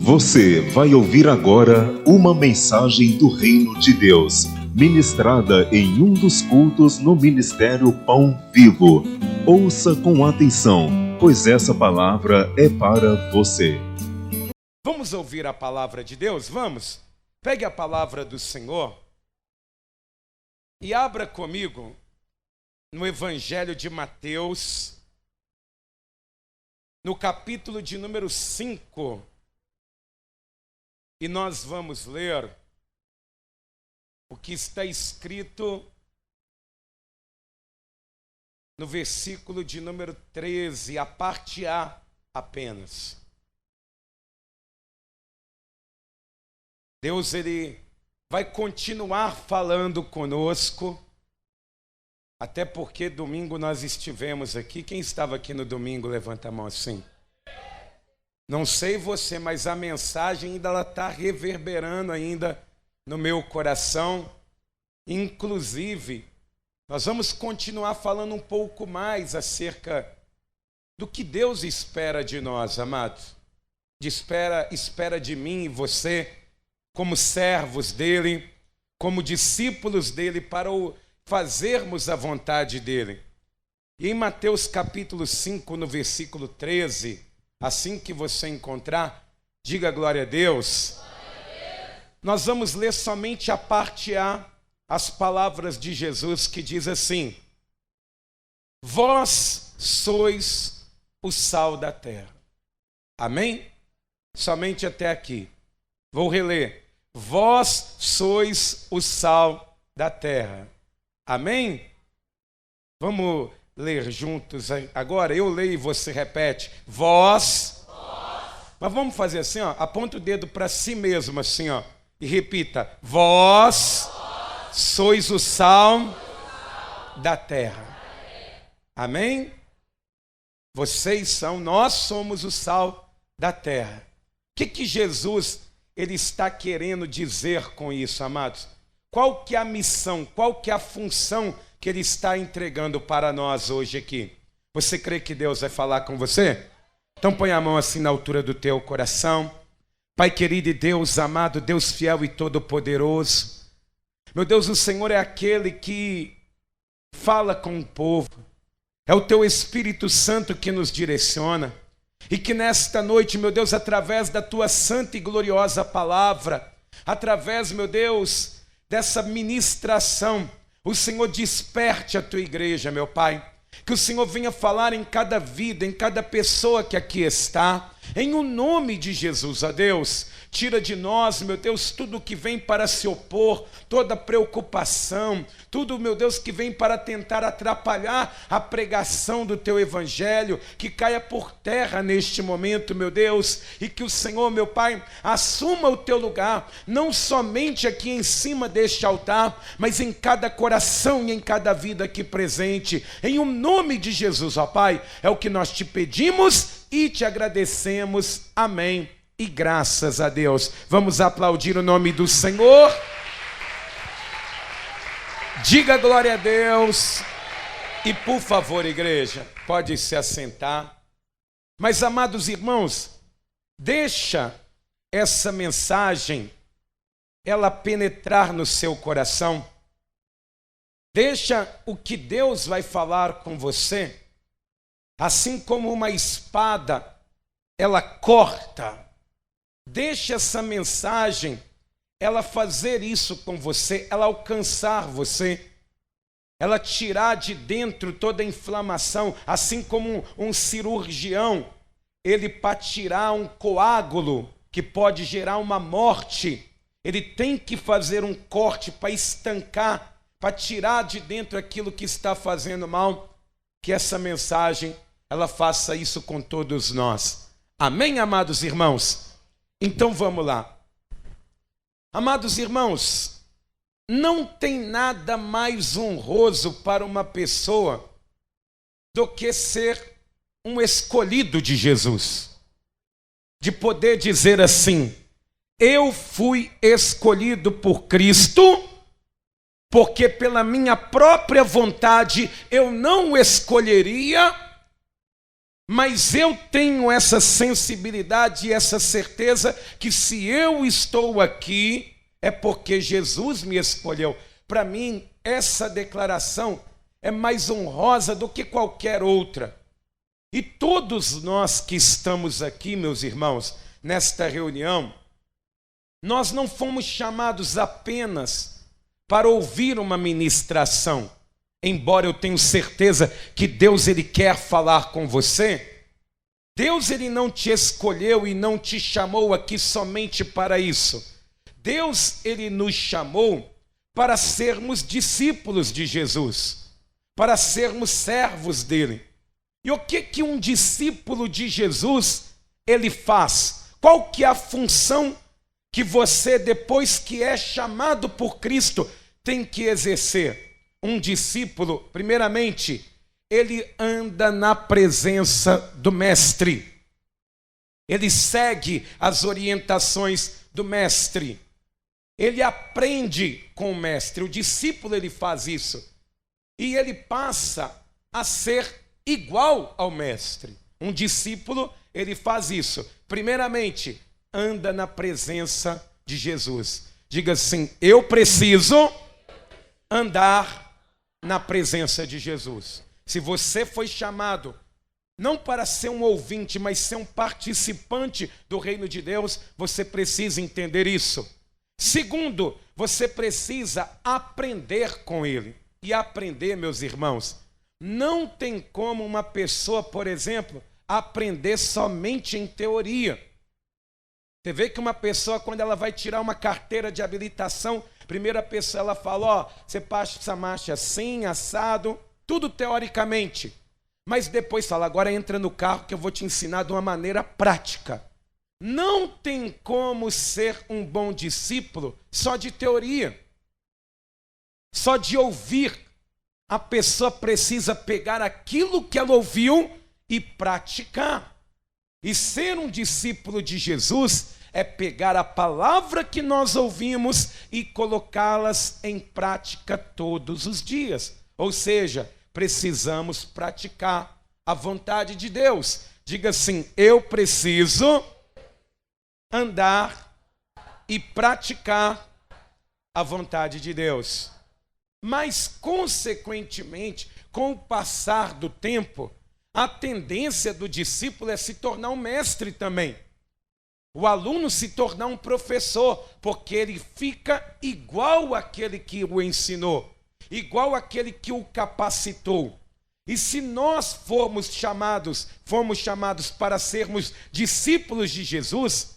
Você vai ouvir agora uma mensagem do Reino de Deus, ministrada em um dos cultos no Ministério Pão Vivo. Ouça com atenção, pois essa palavra é para você. Vamos ouvir a palavra de Deus? Vamos? Pegue a palavra do Senhor e abra comigo no Evangelho de Mateus, no capítulo de número 5. E nós vamos ler o que está escrito no versículo de número 13, a parte A apenas. Deus, Ele vai continuar falando conosco, até porque domingo nós estivemos aqui. Quem estava aqui no domingo, levanta a mão assim. Não sei você, mas a mensagem ainda está reverberando ainda no meu coração. Inclusive, nós vamos continuar falando um pouco mais acerca do que Deus espera de nós, amados. Espera de mim e você, como servos dele, como discípulos dele, para fazermos a vontade dele. E em Mateus capítulo 5, no versículo 13... assim que você encontrar, diga glória a Deus. Nós vamos ler somente a parte A, as palavras de Jesus, que diz assim: vós sois o sal da terra. Amém? Somente até aqui. Vou reler. Vós sois o sal da terra. Amém? Vamos ler juntos agora. Eu leio e você repete. Vós. Mas vamos fazer assim, ó. Aponta o dedo para si mesmo assim, ó, e repita. Vós sois o sal da terra. Amém? Vocês são, nós somos o sal da terra. O que Jesus ele está querendo dizer com isso, amados? Qual que é a missão? Qual que é a função que Ele está entregando para nós hoje aqui? Você crê que Deus vai falar com você? Então põe a mão assim na altura do teu coração. Pai querido e Deus amado, Deus fiel e todo-poderoso. Meu Deus, o Senhor é aquele que fala com o povo. É o teu Espírito Santo que nos direciona. E que nesta noite, meu Deus, através da tua santa e gloriosa palavra, através, meu Deus, dessa ministração, o Senhor desperte a tua igreja, meu Pai. Que o Senhor venha falar em cada vida, em cada pessoa que aqui está. Em o nome de Jesus, ó Deus, tira de nós, meu Deus, tudo que vem para se opor, toda preocupação, tudo, meu Deus, que vem para tentar atrapalhar a pregação do teu evangelho, que caia por terra neste momento, meu Deus, e que o Senhor, meu Pai, assuma o teu lugar, não somente aqui em cima deste altar, mas em cada coração e em cada vida aqui presente. Em o nome de Jesus, ó Pai, é o que nós te pedimos e te agradecemos. Amém. E graças a Deus. Vamos aplaudir o nome do Senhor. Diga glória a Deus. E por favor, igreja, pode se assentar. Mas, amados irmãos, deixa essa mensagem ela penetrar no seu coração. Deixa o que Deus vai falar com você, assim como uma espada, ela corta. Deixa essa mensagem, ela fazer isso com você, ela alcançar você, ela tirar de dentro toda a inflamação, assim como um cirurgião, ele para tirar um coágulo que pode gerar uma morte, ele tem que fazer um corte para estancar, para tirar de dentro aquilo que está fazendo mal. Que essa mensagem, ela faça isso com todos nós. Amém, amados irmãos? Então vamos lá. Amados irmãos, não tem nada mais honroso para uma pessoa do que ser um escolhido de Jesus. De poder dizer assim: eu fui escolhido por Cristo, porque pela minha própria vontade eu não o escolheria, Mas eu tenho essa sensibilidade e essa certeza que se eu estou aqui, é porque Jesus me escolheu. Para mim, essa declaração é mais honrosa do que qualquer outra. E todos nós que estamos aqui, meus irmãos, nesta reunião, nós não fomos chamados apenas para ouvir uma ministração. Embora eu tenha certeza que Deus ele quer falar com você, Deus ele não te escolheu e não te chamou aqui somente para isso. Deus ele nos chamou para sermos discípulos de Jesus, para sermos servos dele. E o que um discípulo de Jesus ele faz? Qual que é a função que você, depois que é chamado por Cristo, tem que exercer? Um discípulo, primeiramente, ele anda na presença do mestre. Ele segue as orientações do mestre. Ele aprende com o mestre. O discípulo, ele faz isso. E ele passa a ser igual ao mestre. Um discípulo, ele faz isso. Primeiramente, anda na presença de Jesus. Diga assim: eu preciso andar na presença de Jesus. Se você foi chamado não para ser um ouvinte, mas ser um participante do reino de Deus, você precisa entender isso. Segundo, você precisa aprender com ele. E aprender, meus irmãos, não tem como uma pessoa, por exemplo, aprender somente em teoria. Você vê que uma pessoa, quando ela vai tirar uma carteira de habilitação, primeira pessoa ela fala, ó, você passa essa marcha assim, assado, tudo teoricamente. Mas depois fala, agora entra no carro que eu vou te ensinar de uma maneira prática. Não tem como ser um bom discípulo só de teoria, só de ouvir. A pessoa precisa pegar aquilo que ela ouviu e praticar. E ser um discípulo de Jesus é pegar a palavra que nós ouvimos e colocá-las em prática todos os dias. Ou seja, precisamos praticar a vontade de Deus. Diga assim, eu preciso andar e praticar a vontade de Deus. Mas, consequentemente, com o passar do tempo, a tendência do discípulo é se tornar um mestre também. O aluno se tornar um professor, porque ele fica igual àquele que o ensinou, igual àquele que o capacitou. E se nós fomos chamados para sermos discípulos de Jesus,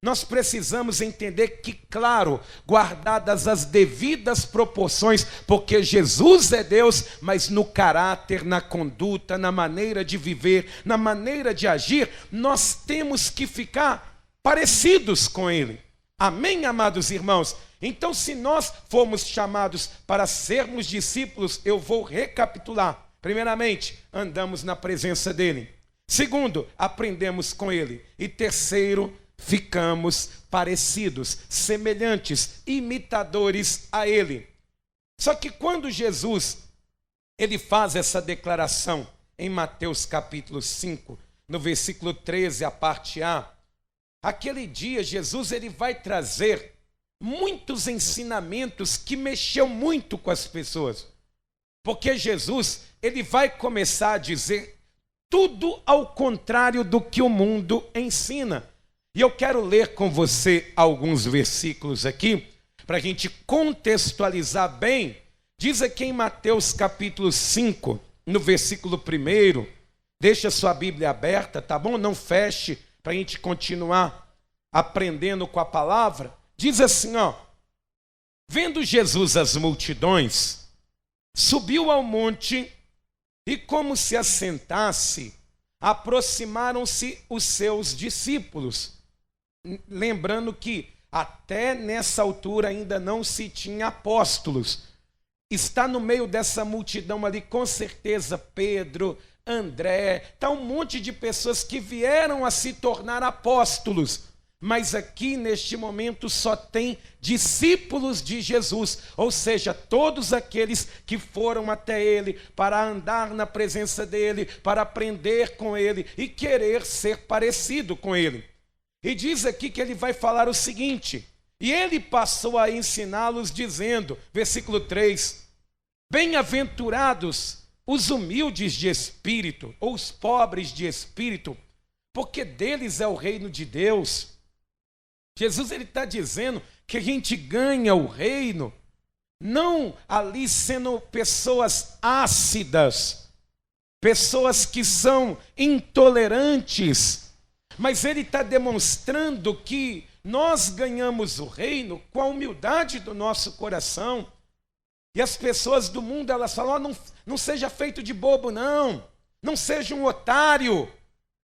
nós precisamos entender que, claro, guardadas as devidas proporções, porque Jesus é Deus, mas no caráter, na conduta, na maneira de viver, na maneira de agir, nós temos que ficar parecidos com Ele. Amém, amados irmãos? Então, se nós formos chamados para sermos discípulos, eu vou recapitular. Primeiramente, andamos na presença dEle. Segundo, aprendemos com Ele. E terceiro, ficamos parecidos, semelhantes, imitadores a Ele. Só que quando Jesus ele faz essa declaração em Mateus capítulo 5, no versículo 13, a parte A, aquele dia Jesus ele vai trazer muitos ensinamentos que mexeu muito com as pessoas. Porque Jesus ele vai começar a dizer tudo ao contrário do que o mundo ensina. E eu quero ler com você alguns versículos aqui, para a gente contextualizar bem. Diz aqui em Mateus capítulo 5, no versículo 1, deixa sua Bíblia aberta, tá bom? Não feche, para a gente continuar aprendendo com a palavra. Diz assim, ó: vendo Jesus as multidões, subiu ao monte e como se assentasse, aproximaram-se os seus discípulos. Lembrando que até nessa altura ainda não se tinha apóstolos. Está no meio dessa multidão ali, com certeza, Pedro, André, está um monte de pessoas que vieram a se tornar apóstolos. Mas aqui neste momento só tem discípulos de Jesus, ou seja, todos aqueles que foram até ele para andar na presença dele, para aprender com ele e querer ser parecido com ele. E diz aqui que ele vai falar o seguinte: e ele passou a ensiná-los dizendo, versículo 3, bem-aventurados os humildes de espírito, ou os pobres de espírito, porque deles é o reino de Deus. Jesus está dizendo que a gente ganha o reino, não ali sendo pessoas ácidas, pessoas que são intolerantes, mas ele está demonstrando que nós ganhamos o reino com a humildade do nosso coração. E as pessoas do mundo, elas falam, não seja feito de bobo não seja um otário.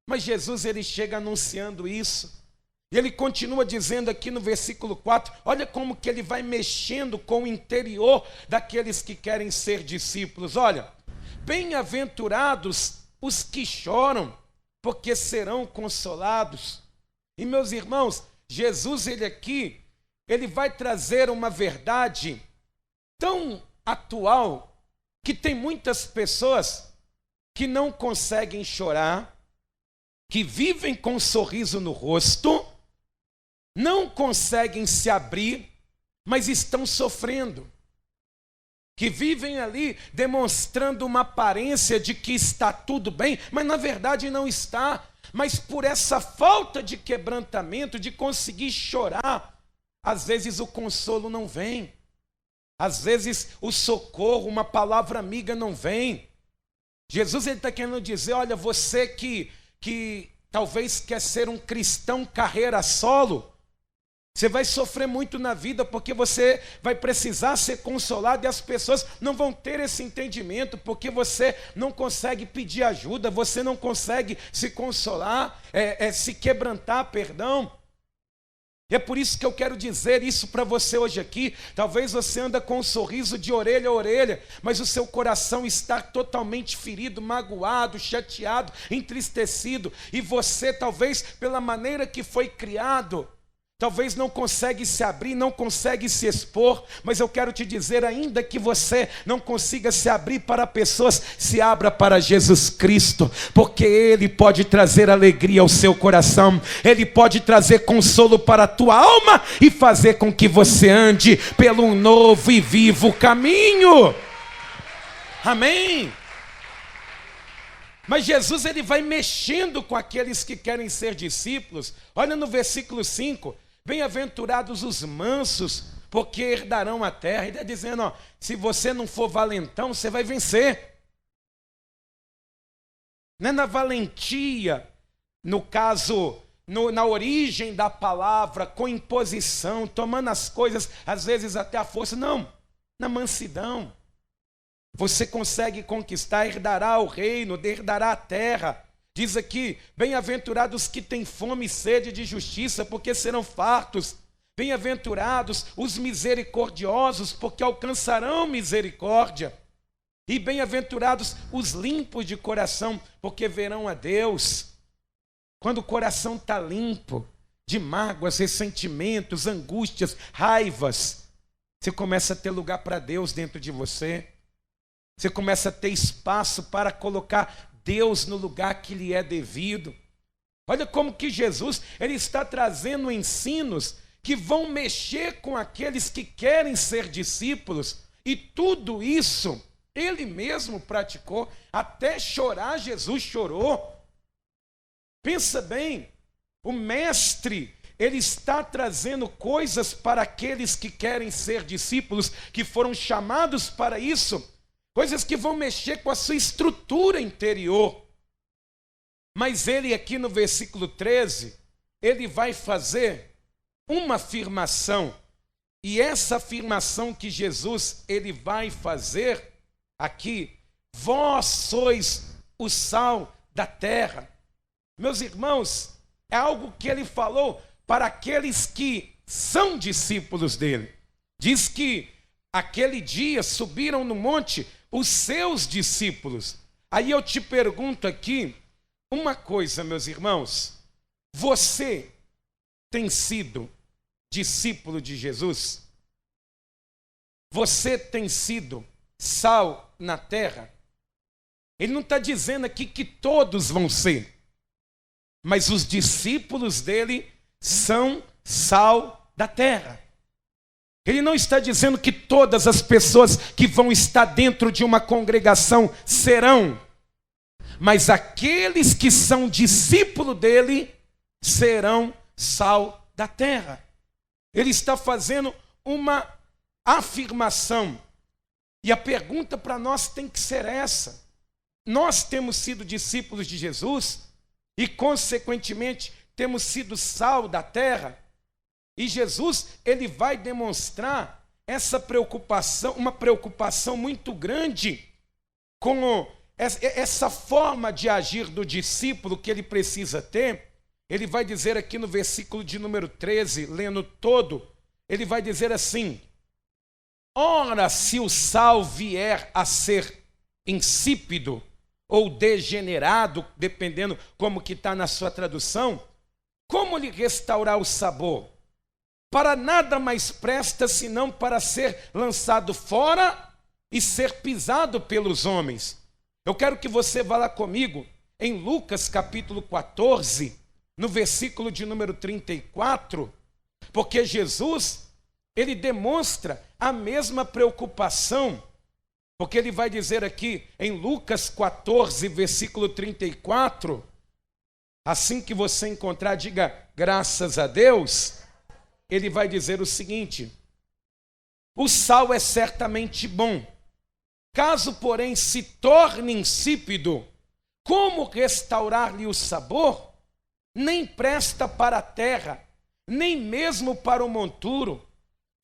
Mas Jesus, ele chega anunciando isso. E ele continua dizendo aqui no versículo 4, olha como que ele vai mexendo com o interior daqueles que querem ser discípulos. Olha, bem-aventurados os que choram, porque serão consolados. E meus irmãos, Jesus, ele vai trazer uma verdade tão atual que tem muitas pessoas que não conseguem chorar, que vivem com um sorriso no rosto, não conseguem se abrir, mas estão sofrendo. Que vivem ali demonstrando uma aparência de que está tudo bem, mas na verdade não está. Mas por essa falta de quebrantamento, de conseguir chorar, às vezes o consolo não vem. Às vezes o socorro, uma palavra amiga não vem. Jesus está querendo dizer, olha, você que talvez quer ser um cristão carreira solo, você vai sofrer muito na vida porque você vai precisar ser consolado e as pessoas não vão ter esse entendimento porque você não consegue pedir ajuda, você não consegue se consolar, se quebrantar, perdão. E é por isso que eu quero dizer isso para você hoje aqui. Talvez você anda com um sorriso de orelha a orelha, mas o seu coração está totalmente ferido, magoado, chateado, entristecido. E você talvez pela maneira que foi criado, talvez não consegue se abrir, não consegue se expor, mas eu quero te dizer, ainda que você não consiga se abrir para pessoas, se abra para Jesus Cristo, porque Ele pode trazer alegria ao seu coração, Ele pode trazer consolo para a tua alma e fazer com que você ande pelo novo e vivo caminho. Amém? Mas Jesus, ele vai mexendo com aqueles que querem ser discípulos. Olha no versículo 5, bem-aventurados os mansos, porque herdarão a terra. Ele está dizendo, ó, se você não for valentão, você vai vencer. Não é na valentia, no caso, na origem da palavra, com imposição, tomando as coisas, às vezes até a força, não, na mansidão. Você consegue conquistar, herdará o reino, herdará a terra. Diz aqui, bem-aventurados que têm fome e sede de justiça, porque serão fartos. Bem-aventurados os misericordiosos, porque alcançarão misericórdia. E bem-aventurados os limpos de coração, porque verão a Deus. Quando o coração está limpo, de mágoas, ressentimentos, angústias, raivas, você começa a ter lugar para Deus dentro de você. Você começa a ter espaço para colocar Deus no lugar que lhe é devido. Olha como que Jesus, ele está trazendo ensinos que vão mexer com aqueles que querem ser discípulos. E tudo isso, ele mesmo praticou. Até chorar, Jesus chorou. Pensa bem, o mestre, ele está trazendo coisas para aqueles que querem ser discípulos, que foram chamados para isso. Coisas que vão mexer com a sua estrutura interior. Mas ele aqui no versículo 13, ele vai fazer uma afirmação. E essa afirmação que Jesus, ele vai fazer aqui, vós sois o sal da terra. Meus irmãos, é algo que ele falou para aqueles que são discípulos dele. Diz que aquele dia subiram no monte os seus discípulos. Aí eu te pergunto aqui uma coisa, meus irmãos. Você tem sido discípulo de Jesus? Você tem sido sal na terra? Ele não está dizendo aqui que todos vão ser, mas os discípulos dele são sal da terra. Ele não está dizendo que todas as pessoas que vão estar dentro de uma congregação serão, mas aqueles que são discípulos dele serão sal da terra. Ele está fazendo uma afirmação. E a pergunta para nós tem que ser essa: nós temos sido discípulos de Jesus e, consequentemente, temos sido sal da terra? E Jesus, ele vai demonstrar essa preocupação, uma preocupação muito grande com essa forma de agir do discípulo que ele precisa ter. Ele vai dizer aqui no versículo de número 13, lendo todo, ele vai dizer assim: ora, se o sal vier a ser insípido ou degenerado, dependendo como que está na sua tradução, como lhe restaurar o sabor? Para nada mais presta senão para ser lançado fora e ser pisado pelos homens. Eu quero que você vá lá comigo em Lucas capítulo 14, no versículo de número 34, porque Jesus, ele demonstra a mesma preocupação, porque ele vai dizer aqui em Lucas 14, versículo 34, assim que você encontrar, diga graças a Deus. Ele vai dizer o seguinte: o sal é certamente bom, caso porém se torne insípido, como restaurar-lhe o sabor? Nem presta para a terra, nem mesmo para o monturo.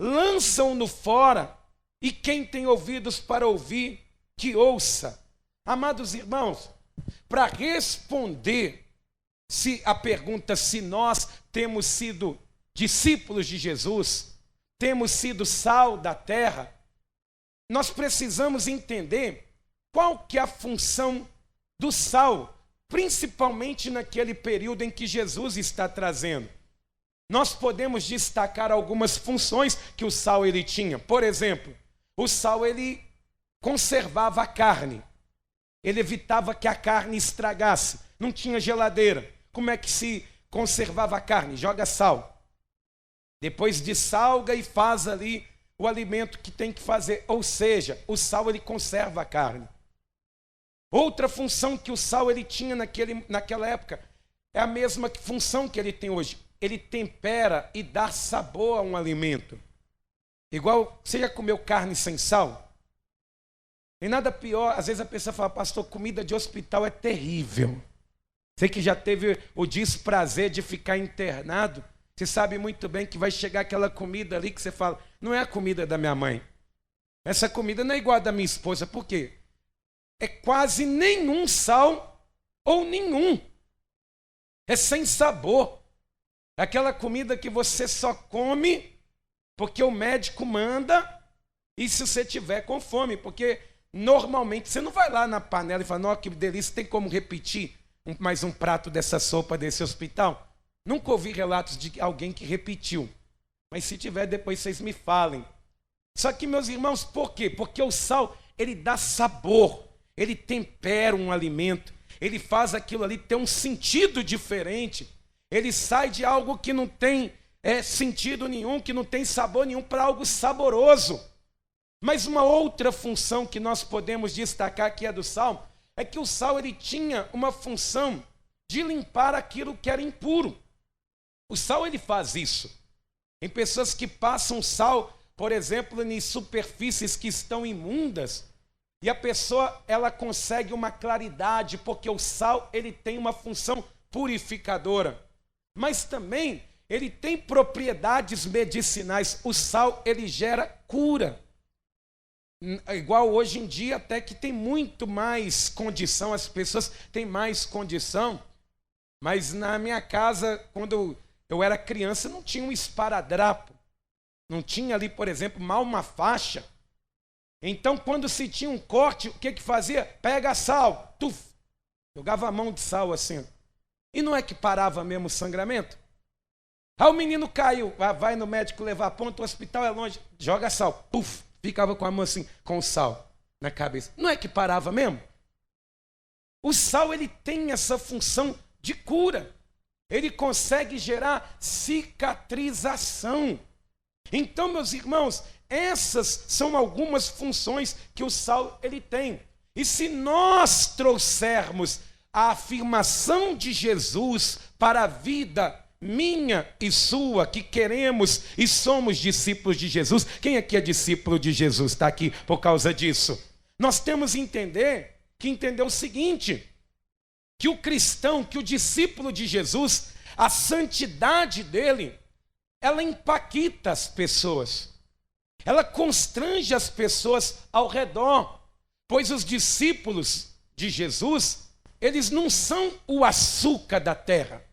Lançam-no fora, e quem tem ouvidos para ouvir, que ouça. Amados irmãos, para responder a pergunta se nós temos sido discípulos de Jesus, temos sido sal da terra, nós precisamos entender qual que é a função do sal, principalmente naquele período em que Jesus está trazendo. Nós podemos destacar algumas funções que o sal ele tinha. Por exemplo, o sal ele conservava a carne, ele evitava que a carne estragasse. Não tinha geladeira. Como é que se conservava a carne? Joga sal. Depois dessalga e faz ali o alimento que tem que fazer. Ou seja, o sal ele conserva a carne. Outra função que o sal ele tinha naquela época é a mesma função que ele tem hoje. Ele tempera e dá sabor a um alimento. Igual, você já comeu carne sem sal? Tem nada pior, às vezes a pessoa fala: pastor, comida de hospital é terrível. Você que já teve o desprazer de ficar internado, você sabe muito bem que vai chegar aquela comida ali que você fala: não é a comida da minha mãe. Essa comida não é igual a da minha esposa. Por quê? É quase nenhum sal ou nenhum. É sem sabor. É aquela comida que você só come porque o médico manda e se você tiver com fome. Porque normalmente você não vai lá na panela e fala: nossa, que delícia, tem como repetir mais um prato dessa sopa desse hospital? Nunca ouvi relatos de alguém que repetiu. Mas se tiver, depois vocês me falem. Só que, meus irmãos, por quê? Porque o sal, ele dá sabor, ele tempera um alimento, ele faz aquilo ali ter um sentido diferente. Ele sai de algo que não tem sentido nenhum, que não tem sabor nenhum, para algo saboroso. Mas uma outra função que nós podemos destacar que é do sal, é que o sal ele tinha uma função de limpar aquilo que era impuro. O sal ele faz isso. Tem pessoas que passam sal, por exemplo, em superfícies que estão imundas, e a pessoa ela consegue uma claridade, porque o sal ele tem uma função purificadora. Mas também ele tem propriedades medicinais. O sal ele gera cura. Igual hoje em dia, até que tem muito mais condição, as pessoas têm mais condição. Mas na minha casa, quando eu era criança, não tinha um esparadrapo. Não tinha ali, por exemplo, mal uma faixa. Então, quando se tinha um corte, o que fazia? Pega sal, tuf, jogava a mão de sal assim. E não é que parava mesmo o sangramento? Aí o menino caiu, vai no médico levar ponto, o hospital é longe, joga sal, puf, ficava com a mão assim, com o sal na cabeça. Não é que parava mesmo? O sal, ele tem essa função de cura. Ele consegue gerar cicatrização. Então, meus irmãos, essas são algumas funções que o sal ele tem. E se nós trouxermos a afirmação de Jesus para a vida minha e sua, que queremos e somos discípulos de Jesus. Quem aqui é discípulo de Jesus? Está aqui por causa disso. Nós temos que entender o seguinte, que o cristão, que o discípulo de Jesus, a santidade dele, ela impacta as pessoas. Ela constrange as pessoas ao redor, pois os discípulos de Jesus, eles não são o açúcar da terra.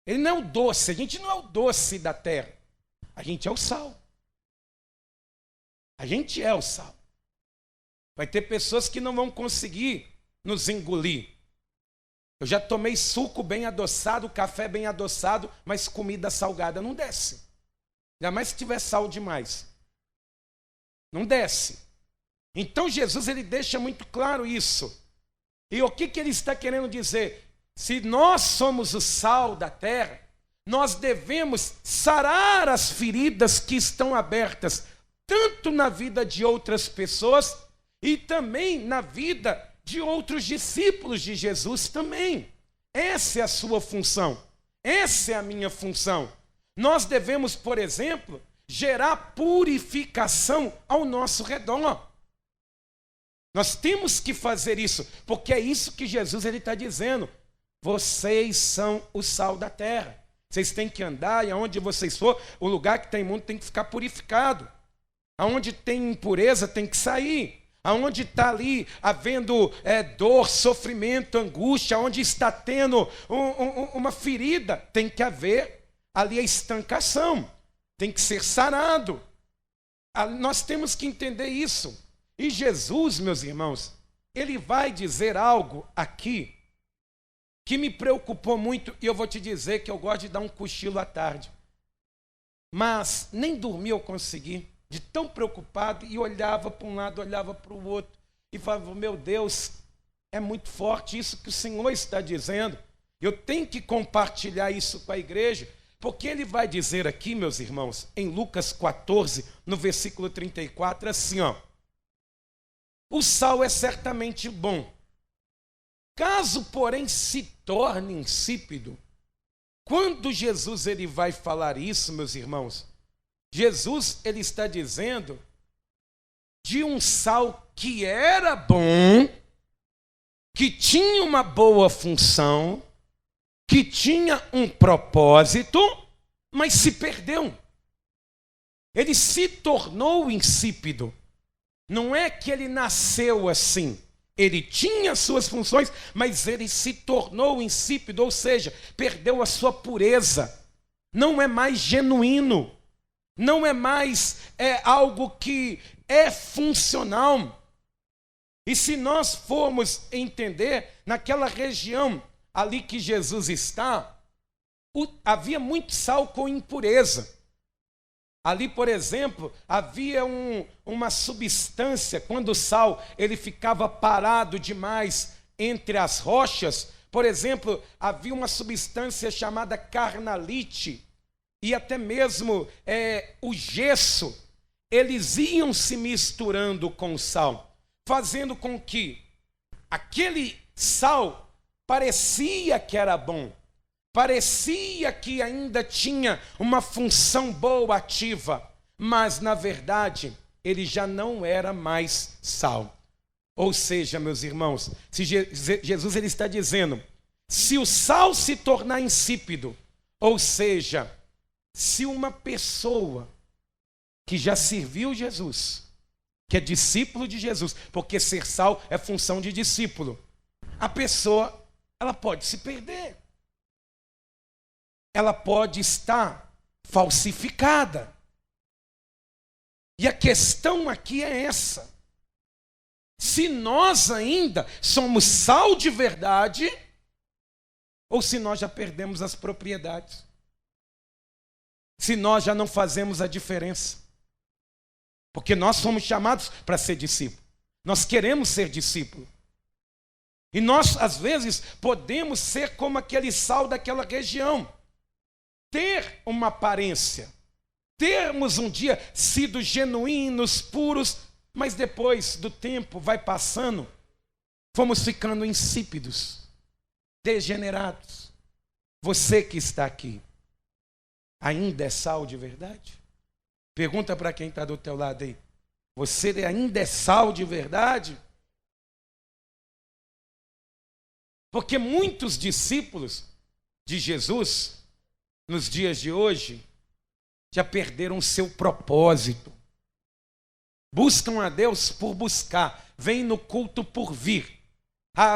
Ele não é o doce, a gente não é o doce da terra. A gente é o sal. A gente é o sal. Vai ter pessoas que não vão conseguir nos engolir. Eu já tomei suco bem adoçado, café bem adoçado, mas comida salgada não desce. Ainda mais se tiver sal demais. Não desce. Então Jesus ele deixa muito claro isso. E o que ele está querendo dizer? Se nós somos o sal da terra, nós devemos sarar as feridas que estão abertas, tanto na vida de outras pessoas e também na vida de outros discípulos de Jesus também. Essa é a sua função. Essa é a minha função. Nós devemos, por exemplo, gerar purificação ao nosso redor. Nós temos que fazer isso, porque é isso que Jesus está dizendo. Vocês são o sal da terra. Vocês têm que andar e aonde vocês for, o lugar que tem mundo tem que ficar purificado. Aonde tem impureza tem que sair. Aonde está ali havendo dor, sofrimento, angústia, onde está tendo uma ferida, tem que haver ali a estancação. Tem que ser sarado. Nós temos que entender isso. E Jesus, meus irmãos, ele vai dizer algo aqui que me preocupou muito, e eu vou te dizer que eu gosto de dar um cochilo à tarde. Mas nem dormir eu consegui, de tão preocupado, e olhava para um lado, olhava para o outro, e falava, meu Deus, é muito forte isso que o Senhor está dizendo. Eu tenho que compartilhar isso com a igreja, porque ele vai dizer aqui, meus irmãos, em Lucas 14, no versículo 34, assim, ó. O sal é certamente bom. Caso, porém, se torne insípido, quando Jesus ele vai falar isso, meus irmãos, Jesus ele está dizendo de um sal que era bom, que tinha uma boa função, que tinha um propósito, mas se perdeu. Ele se tornou insípido. Não é que ele nasceu assim. Ele tinha suas funções, mas ele se tornou insípido, ou seja, perdeu a sua pureza. Não é mais genuíno. Não é mais algo que é funcional. E se nós formos entender, naquela região ali que Jesus está, havia muito sal com impureza. Ali, por exemplo, havia uma substância, quando o sal ele ficava parado demais entre as rochas, por exemplo, havia uma substância chamada carnalite, e até mesmo o gesso, eles iam se misturando com o sal, fazendo com que aquele sal parecia que era bom, parecia que ainda tinha uma função boa, ativa, mas na verdade ele já não era mais sal. Ou seja, meus irmãos, se Jesus ele está dizendo, se o sal se tornar insípido, ou seja, se uma pessoa que já serviu Jesus, que é discípulo de Jesus, porque ser sal é função de discípulo, a pessoa ela pode se perder. Ela pode estar falsificada. E a questão aqui é essa. Se nós ainda somos sal de verdade, ou se nós já perdemos as propriedades. se nós já não fazemos a diferença? Porque nós somos chamados para ser discípulo. Nós queremos ser discípulo. E nós, às vezes, podemos ser como aquele sal daquela região. Ter uma aparência. Termos um dia sido genuínos, puros, mas depois do tempo vai passando, fomos ficando insípidos, degenerados. Você que está aqui, ainda é sal de verdade? Pergunta para quem está do teu lado aí. Você ainda é sal de verdade? Porque muitos discípulos de Jesus, nos dias de hoje, já perderam o seu propósito. Buscam a Deus por buscar. Vêm no culto por vir.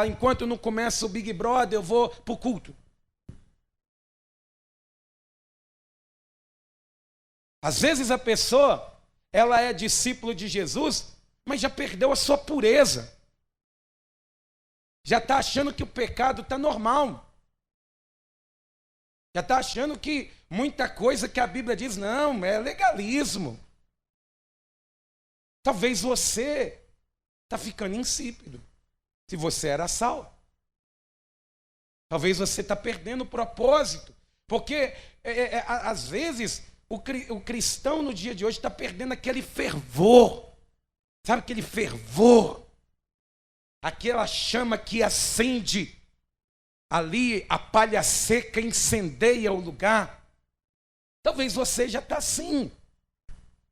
Enquanto não começa o Big Brother, eu vou para o culto. Às vezes a pessoa, ela é discípulo de Jesus, mas já perdeu a sua pureza. Já está achando que o pecado está normal. Já está achando que muita coisa que a Bíblia diz, não, é legalismo. Talvez você está ficando insípido, se você era sal. Talvez você está perdendo o propósito, porque às vezes o cristão no dia de hoje está perdendo aquele fervor. Sabe aquele fervor? Aquela chama que acende ali, a palha seca incendeia o lugar. Talvez você já está assim.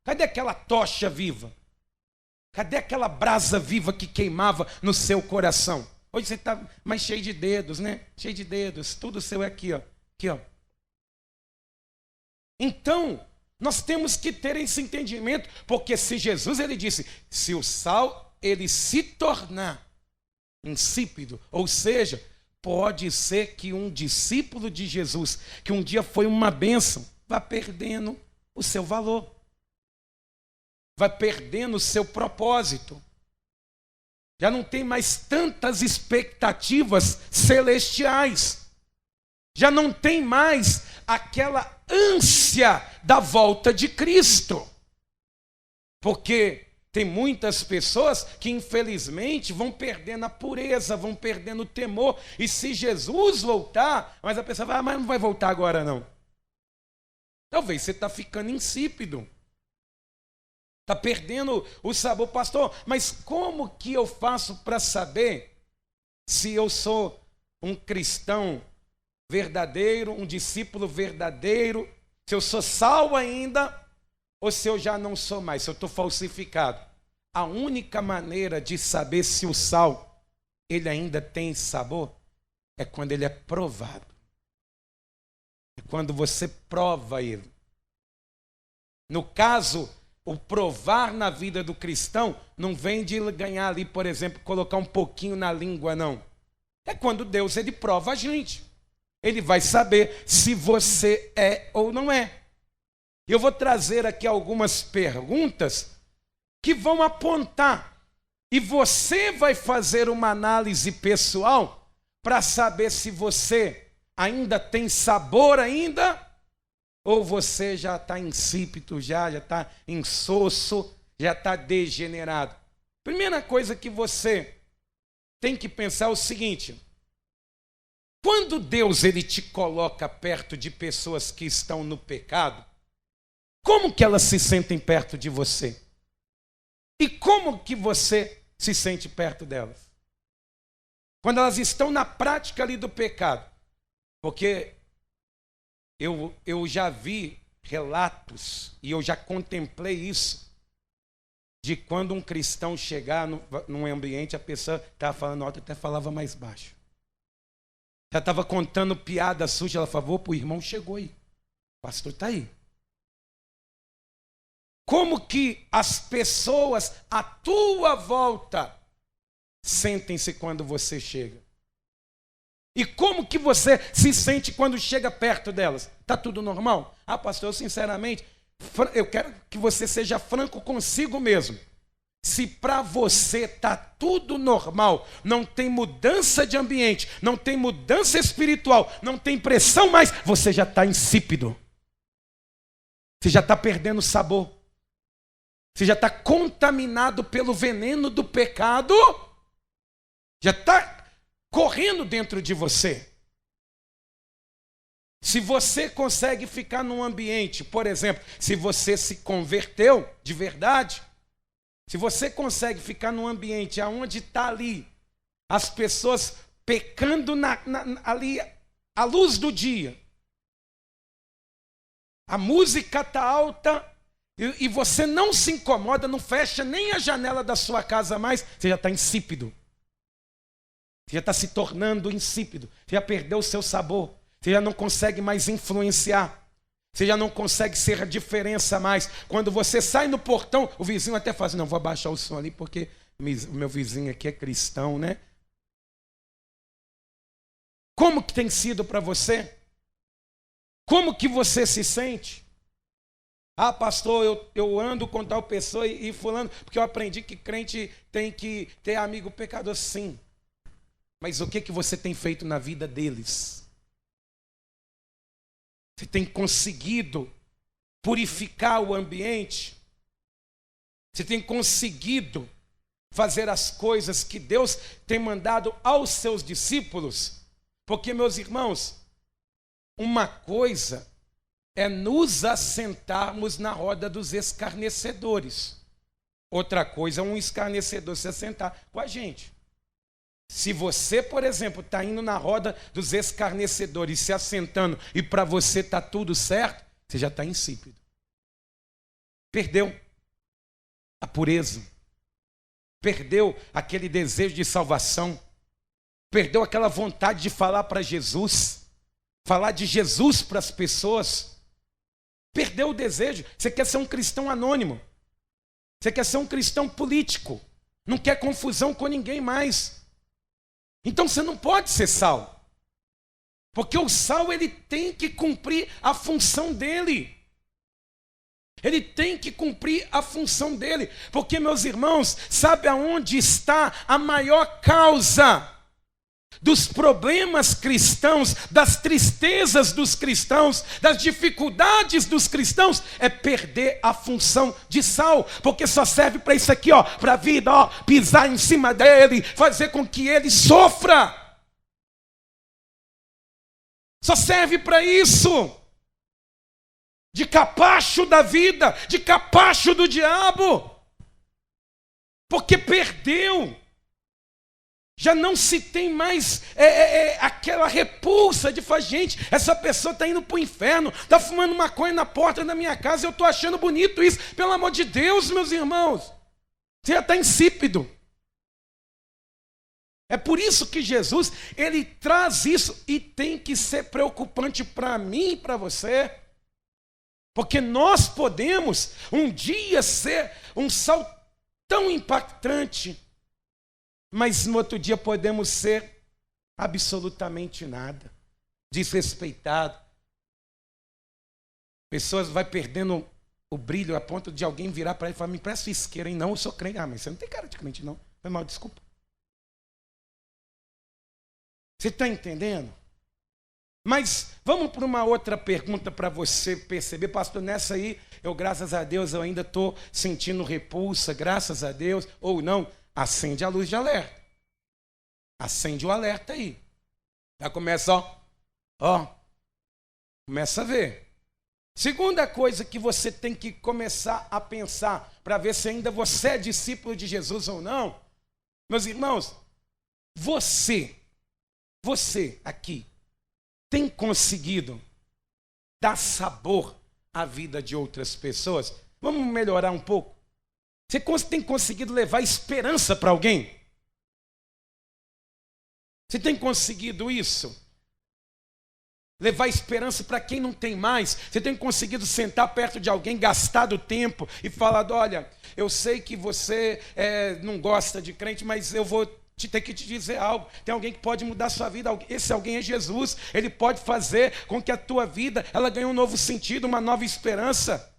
Cadê aquela tocha viva? Cadê aquela brasa viva que queimava no seu coração? Hoje você está mais cheio de dedos, né? Cheio de dedos, tudo seu é aqui, ó. Aqui, ó. Então, nós temos que ter esse entendimento, porque se Jesus, ele disse, se o sal, ele se tornar insípido, ou seja, pode ser que um discípulo de Jesus, que um dia foi uma bênção, vá perdendo o seu valor, vai perdendo o seu propósito, já não tem mais tantas expectativas celestiais, já não tem mais aquela ânsia da volta de Cristo, porque tem muitas pessoas que, infelizmente, vão perdendo a pureza, vão perdendo o temor. E se Jesus voltar, mas a pessoa vai, mas não vai voltar agora não. Talvez você está ficando insípido. Está perdendo o sabor. Pastor, mas como que eu faço para saber se eu sou um cristão verdadeiro, um discípulo verdadeiro, se eu sou sal ainda, ou se eu já não sou mais, se eu estou falsificado? A única maneira de saber se o sal, ele ainda tem sabor, é quando ele é provado. É quando você prova ele. No caso, o provar na vida do cristão, não vem de ganhar ali, por exemplo, colocar um pouquinho na língua, não. É quando Deus, ele prova a gente. Ele vai saber se você é ou não é. Eu vou trazer aqui algumas perguntas que vão apontar. E você vai fazer uma análise pessoal para saber se você ainda tem sabor ainda, ou você já está insípido, já está insosso, já está degenerado. Primeira coisa que você tem que pensar é o seguinte: quando Deus ele te coloca perto de pessoas que estão no pecado, como que elas se sentem perto de você? E como que você se sente perto delas? Quando elas estão na prática ali do pecado. Porque eu já vi relatos, e eu já contemplei isso, de quando um cristão chegar num ambiente, a pessoa estava falando alto, até falava mais baixo. Já estava contando piada suja, ela falou, pô, o irmão chegou aí, o pastor está aí. Como que as pessoas à tua volta sentem-se quando você chega? E como que você se sente quando chega perto delas? Está tudo normal? Ah, pastor, eu sinceramente, eu quero que você seja franco consigo mesmo. Se para você está tudo normal, não tem mudança de ambiente, não tem mudança espiritual, não tem pressão mais, você já está insípido. Você já está perdendo o sabor. Você já está contaminado pelo veneno do pecado. Já está correndo dentro de você. Se você consegue ficar num ambiente, por exemplo, se você se converteu de verdade, se você consegue ficar num ambiente onde está ali as pessoas pecando ali à luz do dia, a música está alta e você não se incomoda, não fecha nem a janela da sua casa mais, você já está insípido. Você já está se tornando insípido. Você já perdeu o seu sabor. Você já não consegue mais influenciar. Você já não consegue ser a diferença mais. Quando você sai no portão, o vizinho até fala assim, não, vou abaixar o som ali porque o meu vizinho aqui é cristão, né? Como que tem sido para você? Como que você se sente? Ah, pastor, eu ando com tal pessoa e fulano, porque eu aprendi que crente tem que ter amigo pecador, sim. Mas o que você tem feito na vida deles? Você tem conseguido purificar o ambiente? Você tem conseguido fazer as coisas que Deus tem mandado aos seus discípulos? Porque, meus irmãos, uma coisa é nos assentarmos na roda dos escarnecedores. Outra coisa é um escarnecedor se assentar com a gente. Se você, por exemplo, está indo na roda dos escarnecedores, se assentando, e para você está tudo certo, você já está insípido. Perdeu a pureza. Perdeu aquele desejo de salvação. Perdeu aquela vontade de falar para Jesus. Falar de Jesus para as pessoas. Perdeu o desejo. Você quer ser um cristão anônimo. Você quer ser um cristão político. Não quer confusão com ninguém mais. Então você não pode ser sal. Porque o sal, ele tem que cumprir a função dele. Ele tem que cumprir a função dele. Porque, meus irmãos, sabe aonde está a maior causa dos problemas cristãos, das tristezas dos cristãos, das dificuldades dos cristãos? É perder a função de sal, porque só serve para isso aqui, para a vida, pisar em cima dele, fazer com que ele sofra. Só serve para isso. De capacho da vida, de capacho do diabo. Porque perdeu. Já não se tem mais aquela repulsa de falar, gente, essa pessoa está indo para o inferno, está fumando maconha na porta da minha casa, eu estou achando bonito isso. Pelo amor de Deus, meus irmãos, você já está insípido. É por isso que Jesus, ele traz isso e tem que ser preocupante para mim e para você. Porque nós podemos um dia ser um sal tão impactante, mas no outro dia podemos ser absolutamente nada, desrespeitado. Pessoas vão perdendo o brilho a ponto de alguém virar para ele e falar, me empresta isqueiro, hein? Não, eu sou crente. Ah, mas você não tem cara de crente, não. Foi mal, desculpa. Você está entendendo? Mas vamos para uma outra pergunta para você perceber, pastor, nessa aí, graças a Deus, eu ainda estou sentindo repulsa, graças a Deus, ou não, acende a luz de alerta. Acende o alerta aí. Já começa, começa a ver. Segunda coisa que você tem que começar a pensar, para ver se ainda você é discípulo de Jesus ou não, meus irmãos, você aqui, tem conseguido dar sabor à vida de outras pessoas? Vamos melhorar um pouco? Você tem conseguido levar esperança para alguém? Você tem conseguido isso? Levar esperança para quem não tem mais? Você tem conseguido sentar perto de alguém, gastado tempo e falar, olha, eu sei que você não gosta de crente, mas eu vou ter que te dizer algo. Tem alguém que pode mudar a sua vida. Esse alguém é Jesus. Ele pode fazer com que a tua vida ela ganhe um novo sentido, uma nova esperança.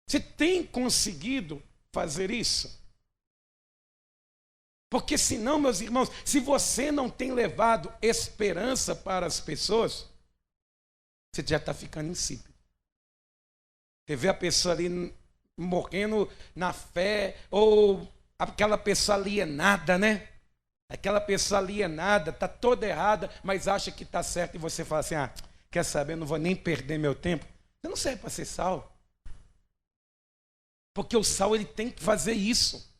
Você tem conseguido fazer isso? Porque senão, meus irmãos, se você não tem levado esperança para as pessoas, você já está ficando insípido. Você vê a pessoa ali morrendo na fé, ou aquela pessoa alienada, né? Aquela pessoa alienada, está toda errada, mas acha que está certo, e você fala assim, quer saber, eu não vou nem perder meu tempo. Você não serve para ser sal. Porque o sal, ele tem que fazer isso.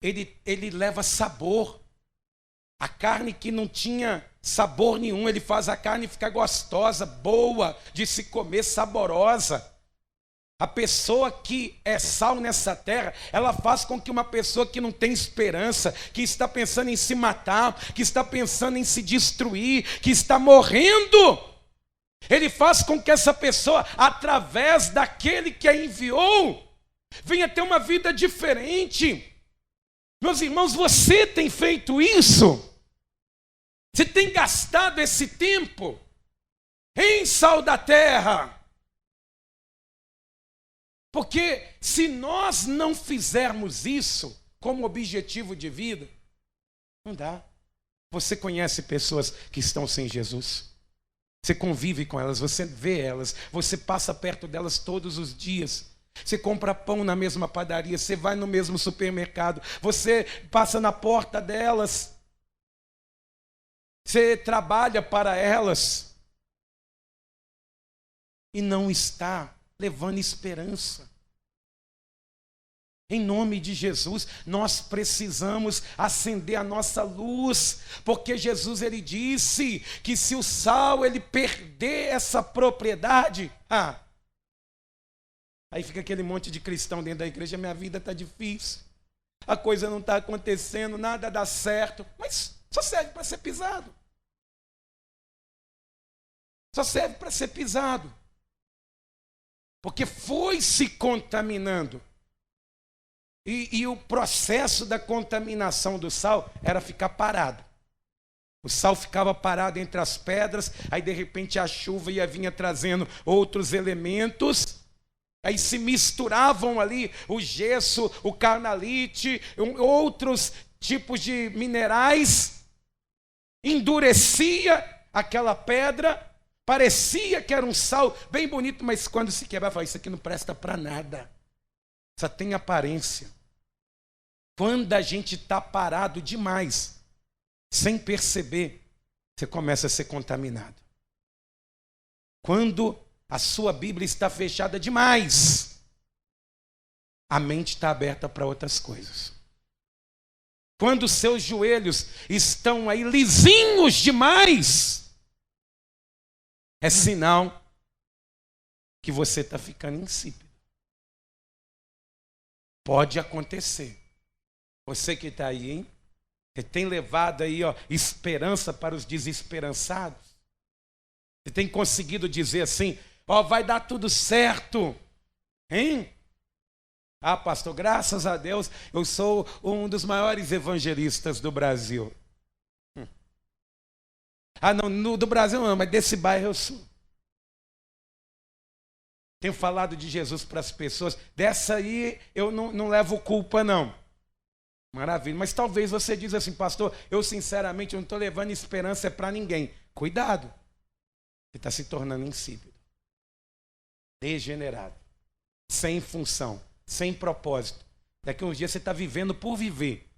Ele leva sabor. A carne que não tinha sabor nenhum, ele faz a carne ficar gostosa, boa, de se comer, saborosa. A pessoa que é sal nessa terra, ela faz com que uma pessoa que não tem esperança, que está pensando em se matar, que está pensando em se destruir, que está morrendo, ele faz com que essa pessoa, através daquele que a enviou, venha ter uma vida diferente. Meus irmãos, você tem feito isso? Você tem gastado esse tempo em sal da terra? Porque se nós não fizermos isso como objetivo de vida, não dá. Você conhece pessoas que estão sem Jesus. Você convive com elas, você vê elas, você passa perto delas todos os dias. Você compra pão na mesma padaria, você vai no mesmo supermercado, você passa na porta delas. Você trabalha para elas. E não está levando esperança. Em nome de Jesus, nós precisamos acender a nossa luz, porque Jesus, ele disse que se o sal ele perder essa propriedade, aí fica aquele monte de cristão dentro da igreja, minha vida está difícil, a coisa não está acontecendo, nada dá certo, mas só serve para ser pisado. Só serve para ser pisado. Porque foi se contaminando. E o processo da contaminação do sal era ficar parado. O sal ficava parado entre as pedras, aí de repente a chuva vinha trazendo outros elementos, aí se misturavam ali o gesso, o carnalite, outros tipos de minerais, endurecia aquela pedra, parecia que era um sal bem bonito, mas quando se quebrava, falava, isso aqui não presta para nada, só tem aparência. Quando a gente está parado demais, sem perceber, você começa a ser contaminado. Quando a sua Bíblia está fechada demais, a mente está aberta para outras coisas. Quando os seus joelhos estão aí lisinhos demais, é sinal que você está ficando insípido. Pode acontecer. Você que está aí, hein? Você tem levado aí, esperança para os desesperançados. Você tem conseguido dizer assim, vai dar tudo certo, hein? Pastor, graças a Deus, eu sou um dos maiores evangelistas do Brasil. Não, do Brasil não, mas desse bairro eu sou. Tenho falado de Jesus para as pessoas, dessa aí eu não levo culpa não. Maravilha, mas talvez você diz assim, pastor, eu sinceramente não estou levando esperança para ninguém. Cuidado, você está se tornando insípido, degenerado, sem função, sem propósito. Daqui a uns dias você está vivendo por viver.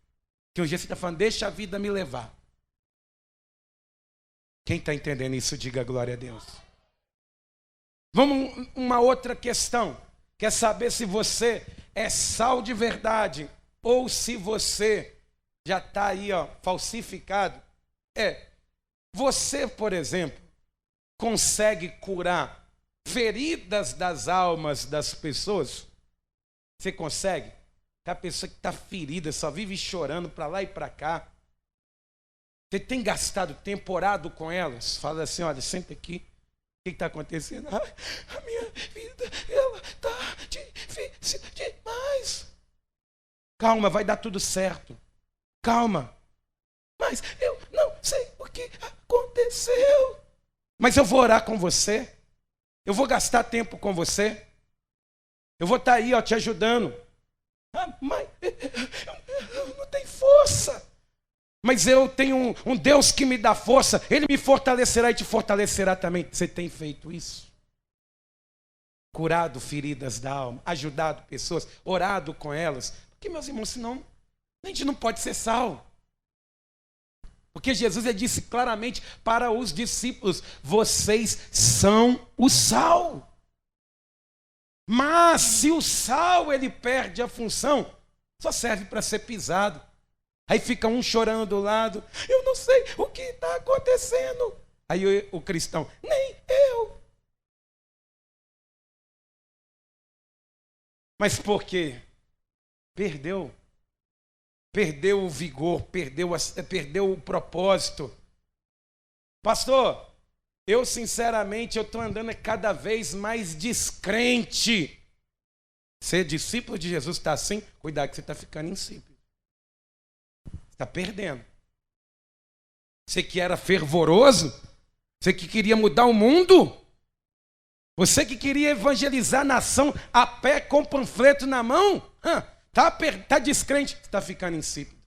Daqui a uns dias você está falando, deixa a vida me levar. Quem está entendendo isso, diga glória a Deus. Vamos uma outra questão. Quer saber se você é sal de verdade ou se você já está aí, falsificado? Você, por exemplo, consegue curar feridas das almas das pessoas? Você consegue? A pessoa que está ferida, só vive chorando para lá e para cá. Você tem gastado tempo, orado com elas? Fala assim, olha, senta aqui. O que está acontecendo? A minha vida, ela está difícil demais. Calma, vai dar tudo certo. Calma. Mas eu não sei o que aconteceu. Mas eu vou orar com você. Eu vou gastar tempo com você. Eu vou estar aí, te ajudando. Mas eu não tenho força. Mas eu tenho um Deus que me dá força. Ele me fortalecerá e te fortalecerá também. Você tem feito isso? curado feridas da alma, ajudado pessoas, orado com elas. Porque, meus irmãos, senão a gente não pode ser sal. Porque Jesus disse claramente para os discípulos: vocês são o sal. Mas se o sal ele perde a função, só serve para ser pisado. Aí fica um chorando do lado: eu não sei o que está acontecendo. Aí o cristão: nem eu. Mas por quê? Perdeu o vigor, perdeu o propósito. Pastor, eu sinceramente estou andando cada vez mais descrente. Ser discípulo de Jesus está assim, cuidado que você está ficando insípido. Está perdendo. Você que era fervoroso, você que queria mudar o mundo, você que queria evangelizar a nação a pé com panfleto na mão, tá descrente, está ficando insípido.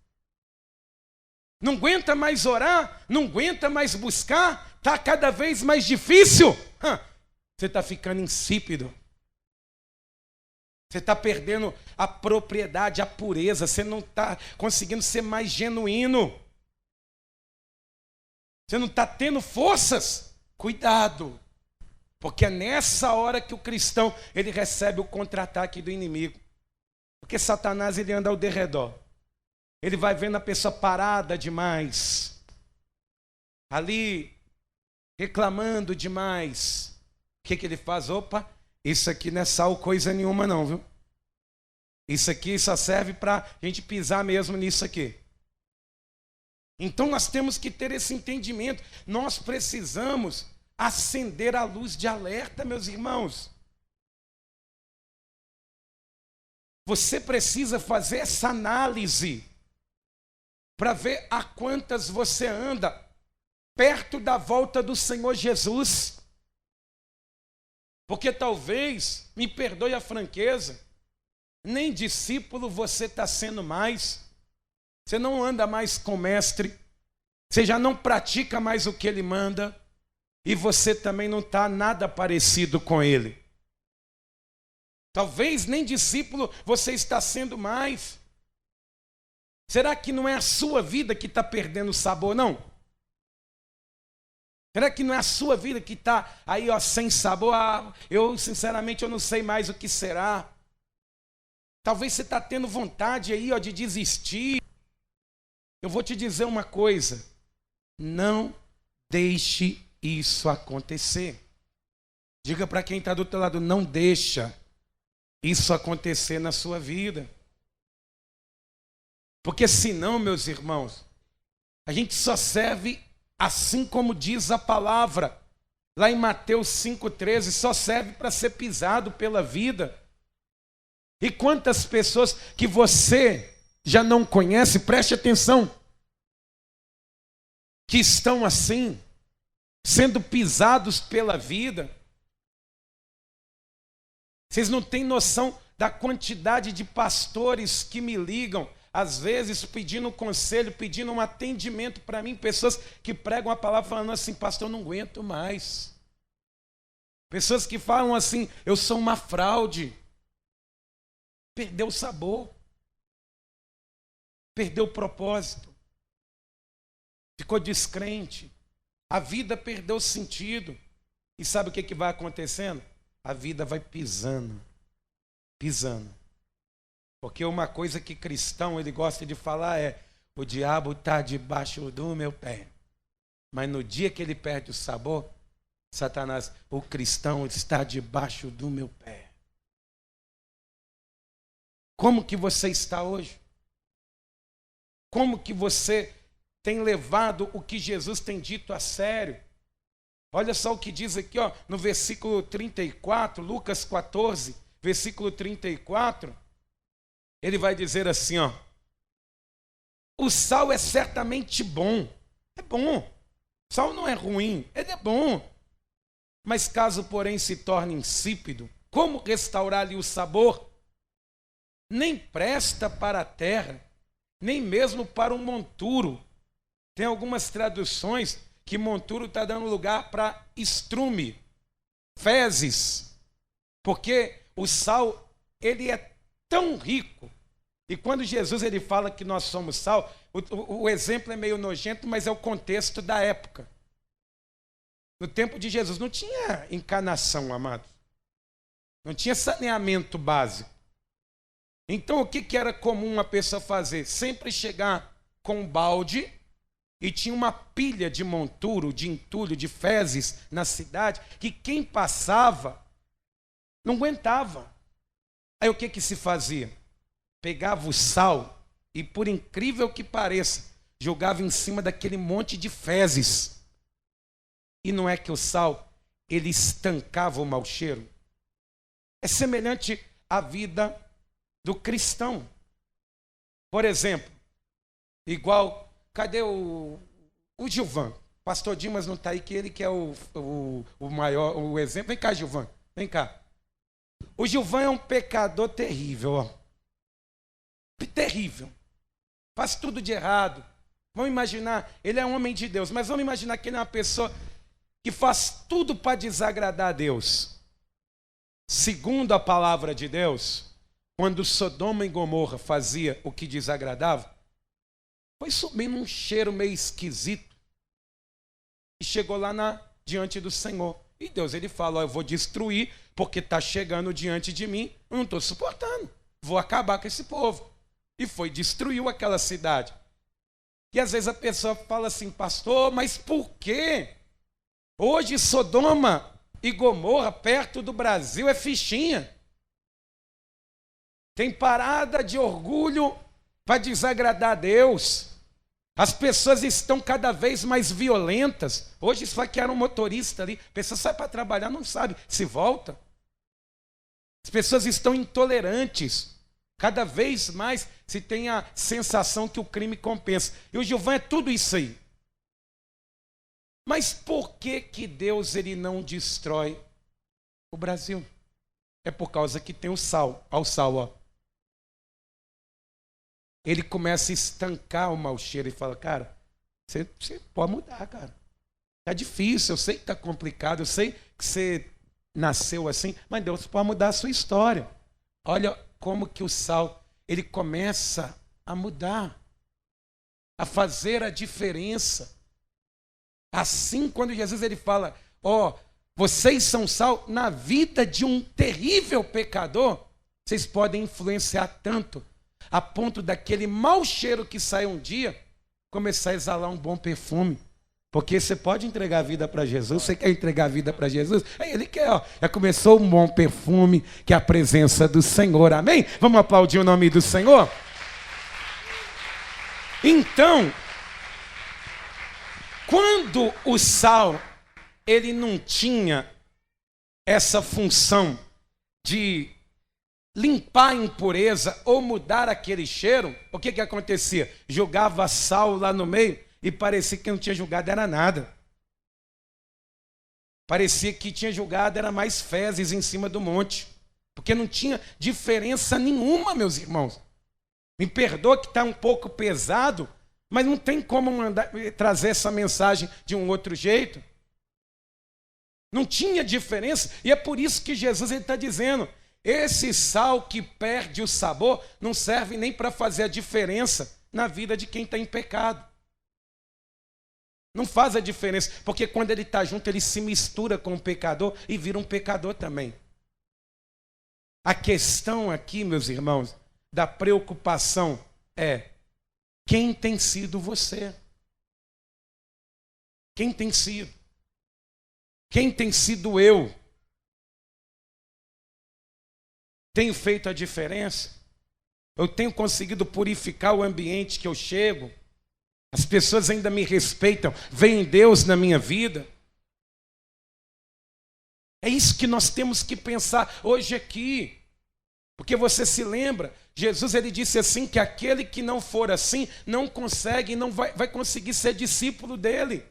Não aguenta mais orar, não aguenta mais buscar, está cada vez mais difícil. Você está ficando insípido. Você está perdendo a propriedade, a pureza, você não está conseguindo ser mais genuíno. Você não está tendo forças. Cuidado. Porque é nessa hora que o cristão ele recebe o contra-ataque do inimigo. Porque Satanás ele anda ao derredor. Ele vai vendo a pessoa parada demais, ali reclamando demais. O que ele faz? Opa, isso aqui não é sal coisa nenhuma não, viu? Isso aqui só serve para a gente pisar mesmo nisso aqui. Então nós temos que ter esse entendimento. Nós precisamos acender a luz de alerta, meus irmãos. Você precisa fazer essa análise para ver a quantas você anda perto da volta do Senhor Jesus. Porque talvez, me perdoe a franqueza, nem discípulo você está sendo mais. Você não anda mais com o mestre, você já não pratica mais o que ele manda, e você também não está nada parecido com ele. Talvez nem discípulo você está sendo mais. Será que não é a sua vida que está perdendo sabor, não? Será que não é a sua vida que está aí sem sabor? Eu sinceramente eu não sei mais o que será. Talvez você está tendo vontade aí de desistir. Eu vou te dizer uma coisa. Não deixe isso acontecer. Diga para quem está do outro lado: não deixa isso acontecer na sua vida. Porque senão, meus irmãos, a gente só serve assim como diz a palavra. Lá em Mateus 5,13, só serve para ser pisado pela vida. E quantas pessoas que você já não conhece, preste atenção, que estão assim, sendo pisados pela vida. Vocês não têm noção da quantidade de pastores que me ligam, às vezes pedindo um conselho, pedindo um atendimento para mim, pessoas que pregam a palavra falando assim: pastor, eu não aguento mais. Pessoas que falam assim: eu sou uma fraude. Perdeu o sabor. Perdeu o propósito. Ficou descrente. A vida perdeu o sentido. E sabe o que vai acontecendo? A vida vai pisando. Porque uma coisa que cristão ele gosta de falar é: o diabo está debaixo do meu pé. Mas no dia que ele perde o sabor, Satanás, o cristão está debaixo do meu pé. Como que você está hoje? Como que você tem levado o que Jesus tem dito a sério? Olha só o que diz aqui, no versículo 34, Lucas 14, versículo 34. Ele vai dizer assim, o sal é certamente bom. É bom. Sal não é ruim, ele é bom. Mas caso, porém, se torne insípido, como restaurar-lhe o sabor? Nem presta para a terra, nem mesmo para um monturo. Tem algumas traduções que monturo está dando lugar para estrume, fezes. Porque o sal, ele é tão rico. E quando Jesus ele fala que nós somos sal, o exemplo é meio nojento, mas é o contexto da época. No tempo de Jesus não tinha encanação, amado. Não tinha saneamento básico. Então o que era comum uma pessoa fazer? Sempre chegar com um balde e tinha uma pilha de monturo, de entulho, de fezes na cidade, que quem passava não aguentava. Aí o que se fazia? Pegava o sal e, por incrível que pareça, jogava em cima daquele monte de fezes. E não é que o sal, ele estancava o mau cheiro? É semelhante à vida do cristão. Por exemplo, igual, cadê o Gilvan? Pastor Dimas não está aí, que ele que é o maior, o exemplo. Vem cá, Gilvan, vem cá. O Gilvan é um pecador terrível, ó. Terrível. Faz tudo de errado. Vamos imaginar, ele é um homem de Deus, mas vamos imaginar que ele é uma pessoa que faz tudo para desagradar a Deus. Segundo a palavra de Deus, quando Sodoma e Gomorra fazia o que desagradava, foi subindo um cheiro meio esquisito e chegou lá diante do Senhor. E Deus, ele fala, eu vou destruir porque está chegando diante de mim, eu não estou suportando, vou acabar com esse povo. E foi, destruiu aquela cidade. E às vezes a pessoa fala assim, pastor, mas por quê? Hoje Sodoma e Gomorra, perto do Brasil, é fichinha. Tem parada de orgulho para desagradar a Deus. As pessoas estão cada vez mais violentas. Hoje esfaquearam um motorista ali. A pessoa sai para trabalhar, não sabe se volta. As pessoas estão intolerantes. Cada vez mais se tem a sensação que o crime compensa. E o Gilvan é tudo isso aí. Mas por que Deus ele não destrói o Brasil? É por causa que tem o sal. Olha o sal, ó. Ele começa a estancar o mau cheiro e fala, cara, você pode mudar, cara. Tá difícil, eu sei que tá complicado, eu sei que você nasceu assim, mas Deus pode mudar a sua história. Olha como que o sal, ele começa a mudar, a fazer a diferença. Assim, quando Jesus ele fala, ó, vocês são sal, na vida de um terrível pecador, vocês podem influenciar tanto, a ponto daquele mau cheiro que sai um dia, começar a exalar um bom perfume. Porque você pode entregar a vida para Jesus, você quer entregar a vida para Jesus? Aí ele quer, ó, já começou um bom perfume, que é a presença do Senhor, amém? Vamos aplaudir o nome do Senhor? Então, quando o sal, ele não tinha essa função de limpar a impureza ou mudar aquele cheiro, o que acontecia? Jogava sal lá no meio e parecia que não tinha jogado era nada. Parecia que tinha jogado era mais fezes em cima do monte, porque não tinha diferença nenhuma, meus irmãos. Me perdoa que está um pouco pesado, mas não tem como trazer essa mensagem de um outro jeito. Não tinha diferença, e é por isso que Jesus está dizendo, esse sal que perde o sabor não serve nem para fazer a diferença na vida de quem está em pecado. Não faz a diferença, porque quando ele está junto, ele se mistura com o pecador e vira um pecador também. A questão aqui, meus irmãos, da preocupação é, quem tem sido você? Quem tem sido? Quem tem sido eu? Tenho feito a diferença? Eu tenho conseguido purificar o ambiente que eu chego? As pessoas ainda me respeitam? Veem Deus na minha vida? É isso que nós temos que pensar hoje aqui. Porque você se lembra, Jesus ele disse assim, que aquele que não for assim, não consegue, não vai conseguir ser discípulo dele.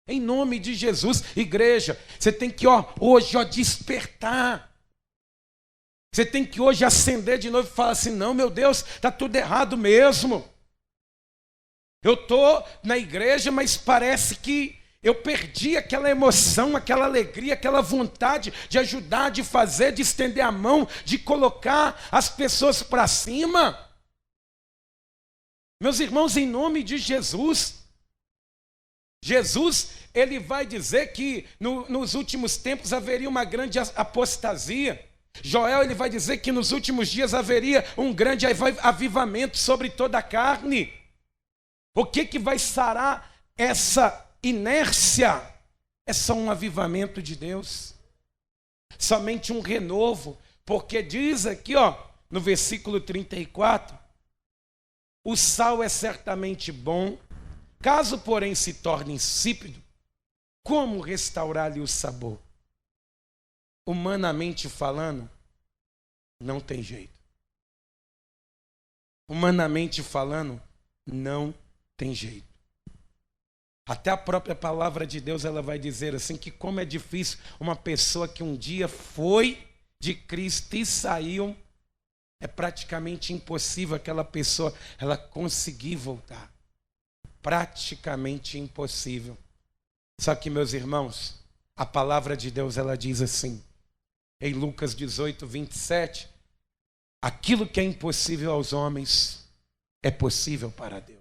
Em nome de Jesus, igreja, você tem que hoje despertar. Você tem que hoje acender de novo e falar assim, não, meu Deus, está tudo errado mesmo. Eu estou na igreja, mas parece que Eu perdi aquela emoção, aquela alegria, aquela vontade de ajudar, de fazer, de estender a mão, de colocar as pessoas para cima. Meus irmãos, em nome de Jesus, ele vai dizer que nos últimos tempos haveria uma grande apostasia. Joel, ele vai dizer que nos últimos dias haveria um grande avivamento sobre toda a carne. O que vai sarar essa inércia? É só um avivamento de Deus, somente um renovo, porque diz aqui, no versículo 34, o sal é certamente bom, caso porém se torne insípido, como restaurar-lhe o sabor? Humanamente falando, não tem jeito. Humanamente falando, não tem jeito. Até a própria palavra de Deus, ela vai dizer assim, que como é difícil uma pessoa que um dia foi de Cristo e saiu, é praticamente impossível aquela pessoa, ela conseguir voltar. Praticamente impossível. Só que, meus irmãos, a palavra de Deus, ela diz assim, em Lucas 18, 27, aquilo que é impossível aos homens, é possível para Deus.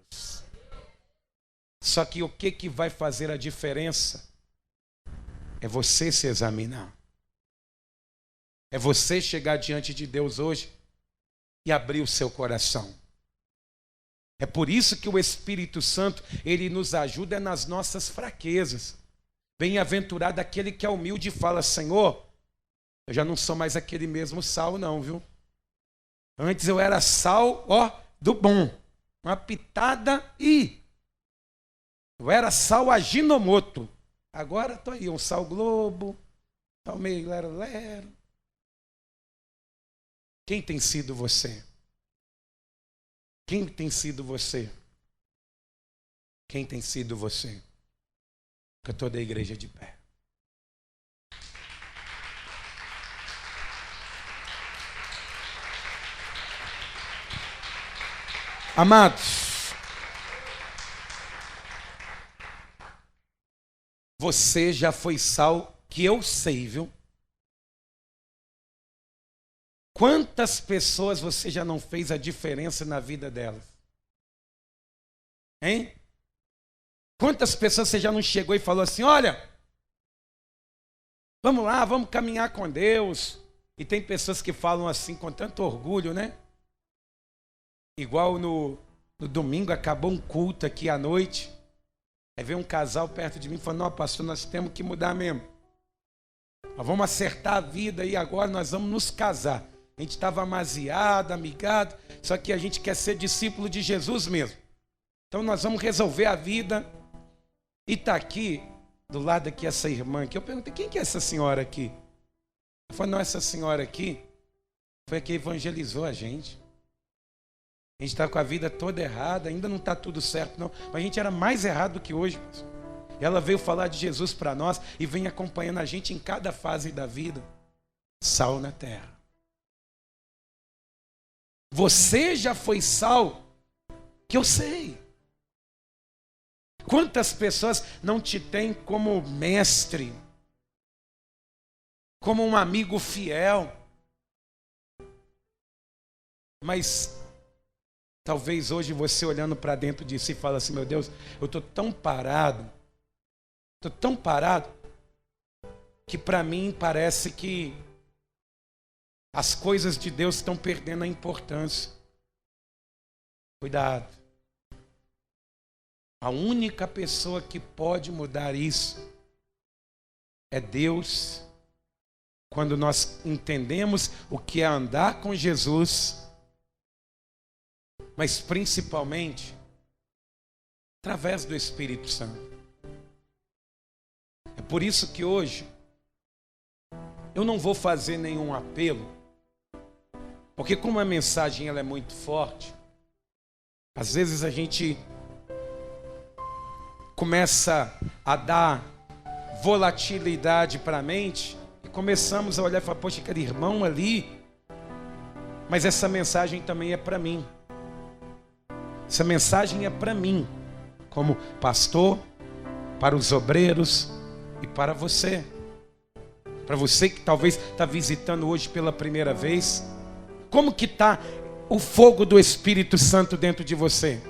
Só que o que vai fazer a diferença é você se examinar. É você chegar diante de Deus hoje e abrir o seu coração. É por isso que o Espírito Santo, ele nos ajuda nas nossas fraquezas. Bem-aventurado aquele que é humilde e fala, Senhor, eu já não sou mais aquele mesmo sal não, viu? Antes eu era sal, do bom. Uma pitada e... eu era sal Aginomoto. Agora estou aí, um sal Globo, sal meio lero-lero. Quem tem sido você? Quem tem sido você? Quem tem sido você? Que toda a igreja de pé. Amados, você já foi sal, que eu sei, viu? Quantas pessoas você já não fez a diferença na vida delas? Hein? Quantas pessoas você já não chegou e falou assim, olha, vamos lá, vamos caminhar com Deus. E tem pessoas que falam assim com tanto orgulho, né? Igual no domingo, acabou um culto aqui à noite. Aí veio um casal perto de mim e falou, não, pastor, nós temos que mudar mesmo. Nós vamos acertar a vida e agora nós vamos nos casar. A gente estava amaziado, amigado, só que a gente quer ser discípulo de Jesus mesmo. Então nós vamos resolver a vida. E está aqui, do lado aqui, essa irmã aqui. Eu perguntei, quem que é essa senhora aqui? Ela falou, não, essa senhora aqui foi a que evangelizou a gente. A gente está com a vida toda errada, ainda não está tudo certo não, mas a gente era mais errado do que hoje. Ela veio falar de Jesus para nós e vem acompanhando a gente em cada fase da vida. Sal na terra. Você já foi sal, que eu sei. Quantas pessoas não te têm como mestre, como um amigo fiel, mas talvez hoje você olhando para dentro de si fala assim, meu Deus, eu estou tão parado, que para mim parece que as coisas de Deus estão perdendo a importância. Cuidado. A única pessoa que pode mudar isso é Deus. Quando nós entendemos o que é andar com Jesus, mas principalmente através do Espírito Santo. É por isso que hoje eu não vou fazer nenhum apelo, porque como a mensagem ela é muito forte, às vezes a gente começa a dar volatilidade para a mente e começamos a olhar e falar, poxa, aquele irmão ali, mas essa mensagem também é para mim. Essa mensagem é para mim, como pastor, para os obreiros e para você. Para você que talvez está visitando hoje pela primeira vez, como que está o fogo do Espírito Santo dentro de você?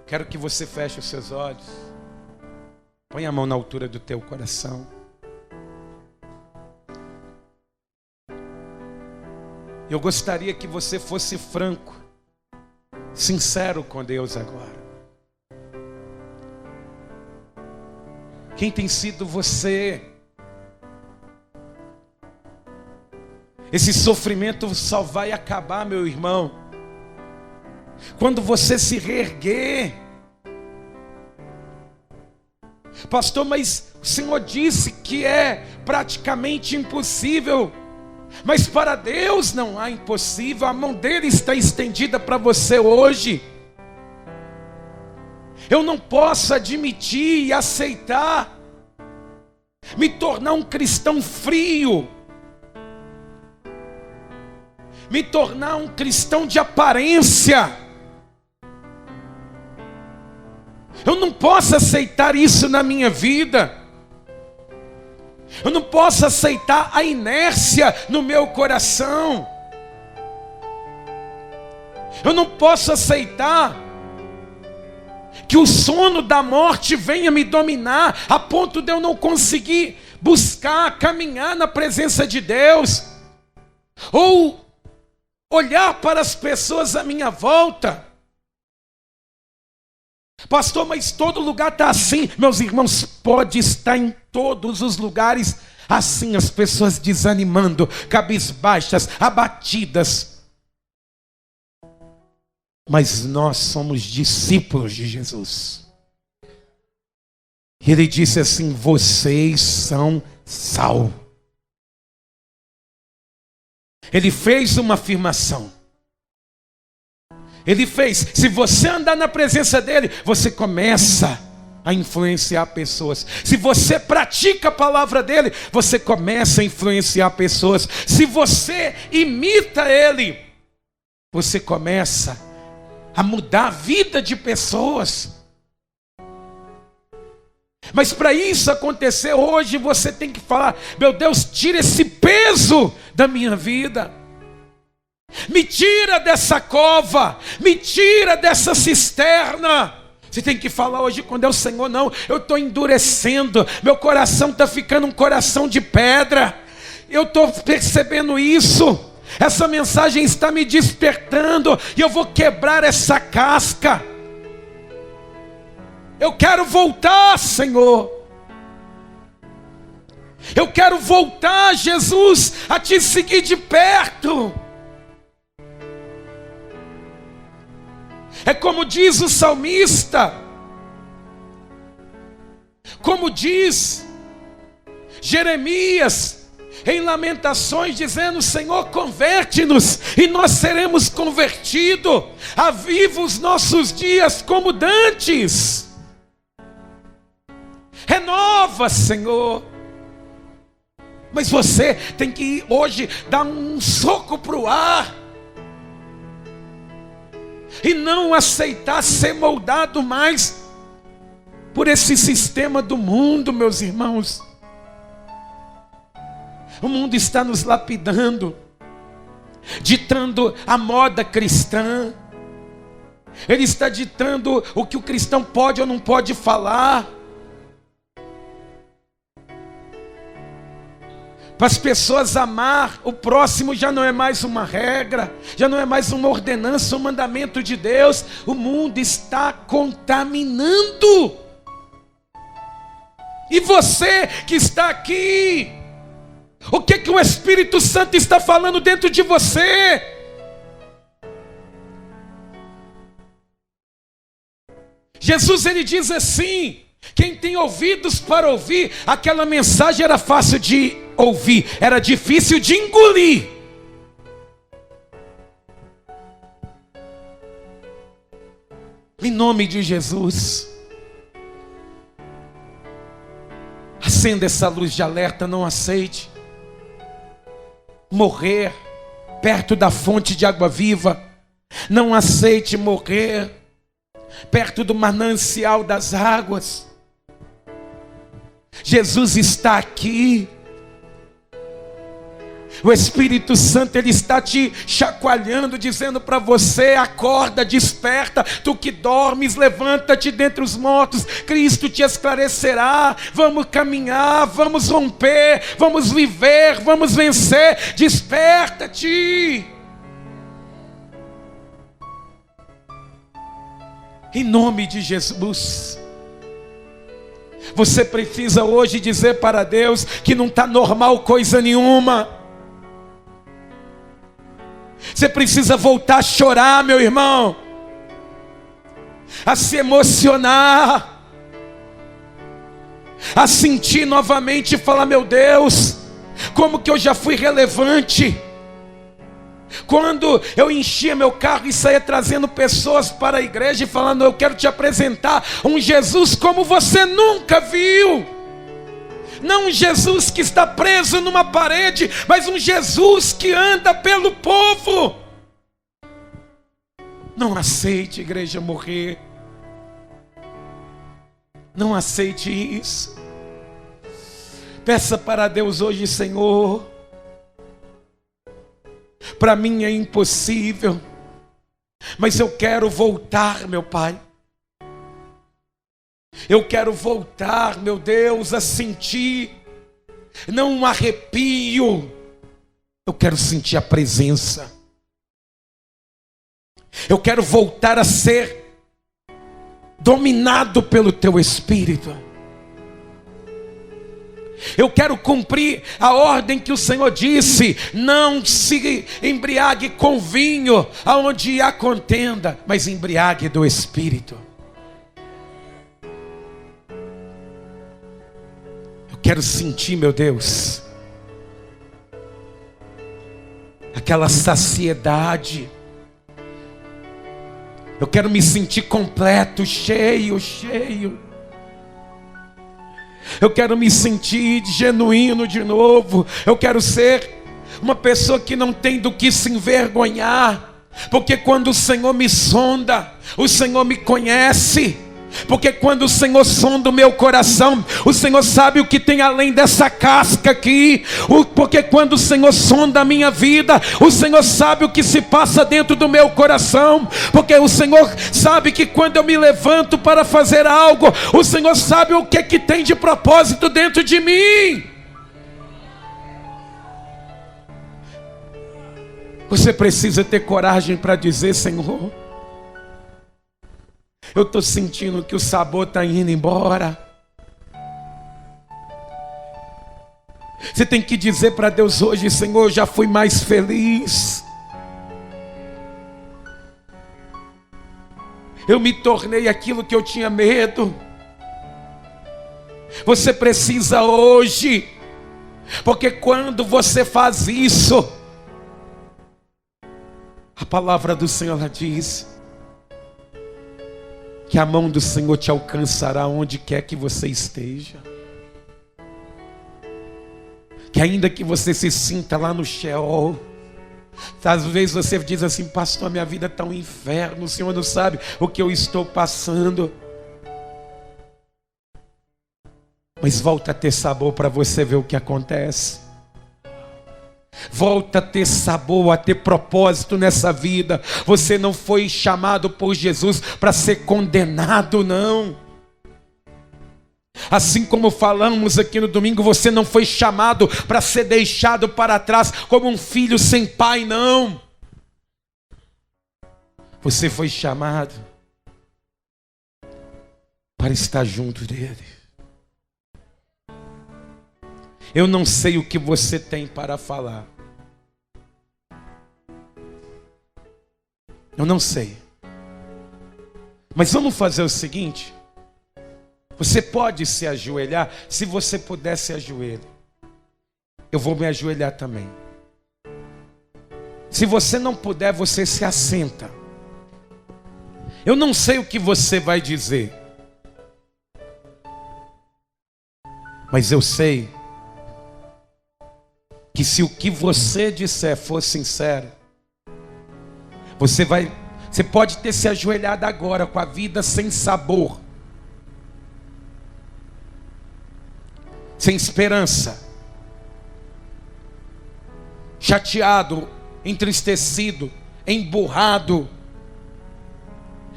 Quero que você feche os seus olhos. Põe a mão na altura do teu coração. Eu gostaria que você fosse franco, sincero com Deus agora. Quem tem sido você? Esse sofrimento só vai acabar, meu irmão, quando você se reerguer. Pastor, mas o Senhor disse que é praticamente impossível. Mas para Deus não há impossível. A mão dele está estendida para você hoje. Eu não posso admitir e aceitar me tornar um cristão frio, me tornar um cristão de aparência. Eu não posso aceitar isso na minha vida. Eu não posso aceitar a inércia no meu coração. Eu não posso aceitar que o sono da morte venha me dominar a ponto de eu não conseguir buscar, caminhar na presença de Deus, ou olhar para as pessoas à minha volta. Pastor, mas todo lugar está assim. Meus irmãos, pode estar em todos os lugares assim, as pessoas desanimando, cabisbaixas, abatidas. Mas nós somos discípulos de Jesus. Ele disse assim: vocês são sal. Ele fez uma afirmação. Ele fez, se você andar na presença dele, você começa a influenciar pessoas. Se você pratica a palavra dele, você começa a influenciar pessoas. Se você imita ele, você começa a mudar a vida de pessoas. Mas para isso acontecer hoje, você tem que falar: meu Deus, tira esse peso da minha vida. Me tira dessa cova, me tira dessa cisterna. Você tem que falar hoje com Deus: Senhor, não, eu estou endurecendo, meu coração está ficando um coração de pedra. Eu estou percebendo isso, essa mensagem está me despertando, e eu vou quebrar essa casca. Eu quero voltar, Senhor. Eu quero voltar, Jesus, a te seguir de perto. É como diz o salmista, como diz Jeremias em Lamentações, dizendo: Senhor, converte-nos e nós seremos convertidos. Aviva os nossos dias como dantes. Renova, Senhor. Mas você tem que hoje dar um soco para o ar e não aceitar ser moldado mais por esse sistema do mundo, meus irmãos. O mundo está nos lapidando, ditando a moda cristã. Ele está ditando o que o cristão pode ou não pode falar. Para as pessoas amar o próximo já não é mais uma regra, já não é mais uma ordenança, um mandamento de Deus. O mundo está contaminando. E você que está aqui, o que o Espírito Santo está falando dentro de você? Jesus, ele diz assim: quem tem ouvidos para ouvir, aquela mensagem era fácil de ouvir, era difícil de engolir. Em nome de Jesus, acenda essa luz de alerta. Não aceite morrer perto da fonte de água viva. Não aceite morrer perto do manancial das águas. Jesus está aqui. O Espírito Santo, Ele está te chacoalhando, dizendo para você: acorda, desperta, tu que dormes, levanta-te dentre os mortos, Cristo te esclarecerá. Vamos caminhar, vamos romper, vamos viver, vamos vencer. Desperta-te. Em nome de Jesus. Você precisa hoje dizer para Deus que não está normal coisa nenhuma. Você precisa voltar a chorar, meu irmão, a se emocionar, a sentir novamente e falar: meu Deus, como que eu já fui relevante. Quando eu enchia meu carro e saía trazendo pessoas para a igreja e falando: eu quero te apresentar um Jesus como você nunca viu. Não um Jesus que está preso numa parede, mas um Jesus que anda pelo povo. Não aceite, igreja, morrer. Não aceite isso. Peça para Deus hoje: Senhor, para mim é impossível, mas eu quero voltar, meu Pai. Eu quero voltar, meu Deus, a sentir, não um arrepio, eu quero sentir a presença. Eu quero voltar a ser dominado pelo Teu Espírito. Eu quero cumprir a ordem que o Senhor disse: não se embriague com vinho, aonde há contenda, mas embriague do Espírito. Quero sentir, meu Deus, aquela saciedade. Eu quero me sentir completo, cheio. Eu quero me sentir genuíno de novo. Eu quero ser uma pessoa que não tem do que se envergonhar, porque quando o Senhor me sonda, o Senhor me conhece. Porque quando o Senhor sonda o meu coração, o Senhor sabe o que tem além dessa casca aqui. Porque quando o Senhor sonda a minha vida, o Senhor sabe o que se passa dentro do meu coração. Porque o Senhor sabe que quando eu me levanto para fazer algo, o Senhor sabe o que tem de propósito dentro de mim. Você precisa ter coragem para dizer: Senhor, eu estou sentindo que o sabor está indo embora. Você tem que dizer para Deus hoje: Senhor, eu já fui mais feliz. Eu me tornei aquilo que eu tinha medo. Você precisa hoje, porque quando você faz isso, a palavra do Senhor ela diz que a mão do Senhor te alcançará onde quer que você esteja. Que ainda que você se sinta lá no Sheol, às vezes você diz assim: pastor, minha vida está um inferno, o Senhor não sabe o que eu estou passando. Mas volta a ter sabor para você ver o que acontece. Volta a ter sabor, a ter propósito nessa vida. Você não foi chamado por Jesus para ser condenado, não. Assim como falamos aqui no domingo, você não foi chamado para ser deixado para trás como um filho sem pai, não. Você foi chamado para estar junto dele. Eu não sei o que você tem para falar. Eu não sei. Mas vamos fazer o seguinte. Você pode se ajoelhar. Se você puder, se ajoelhe. Eu vou me ajoelhar também. Se você não puder, você se assenta. Eu não sei o que você vai dizer. Mas eu sei que se o que você disser for sincero, você vai Você pode ter se ajoelhado agora com a vida sem sabor, sem esperança, chateado, entristecido, emburrado.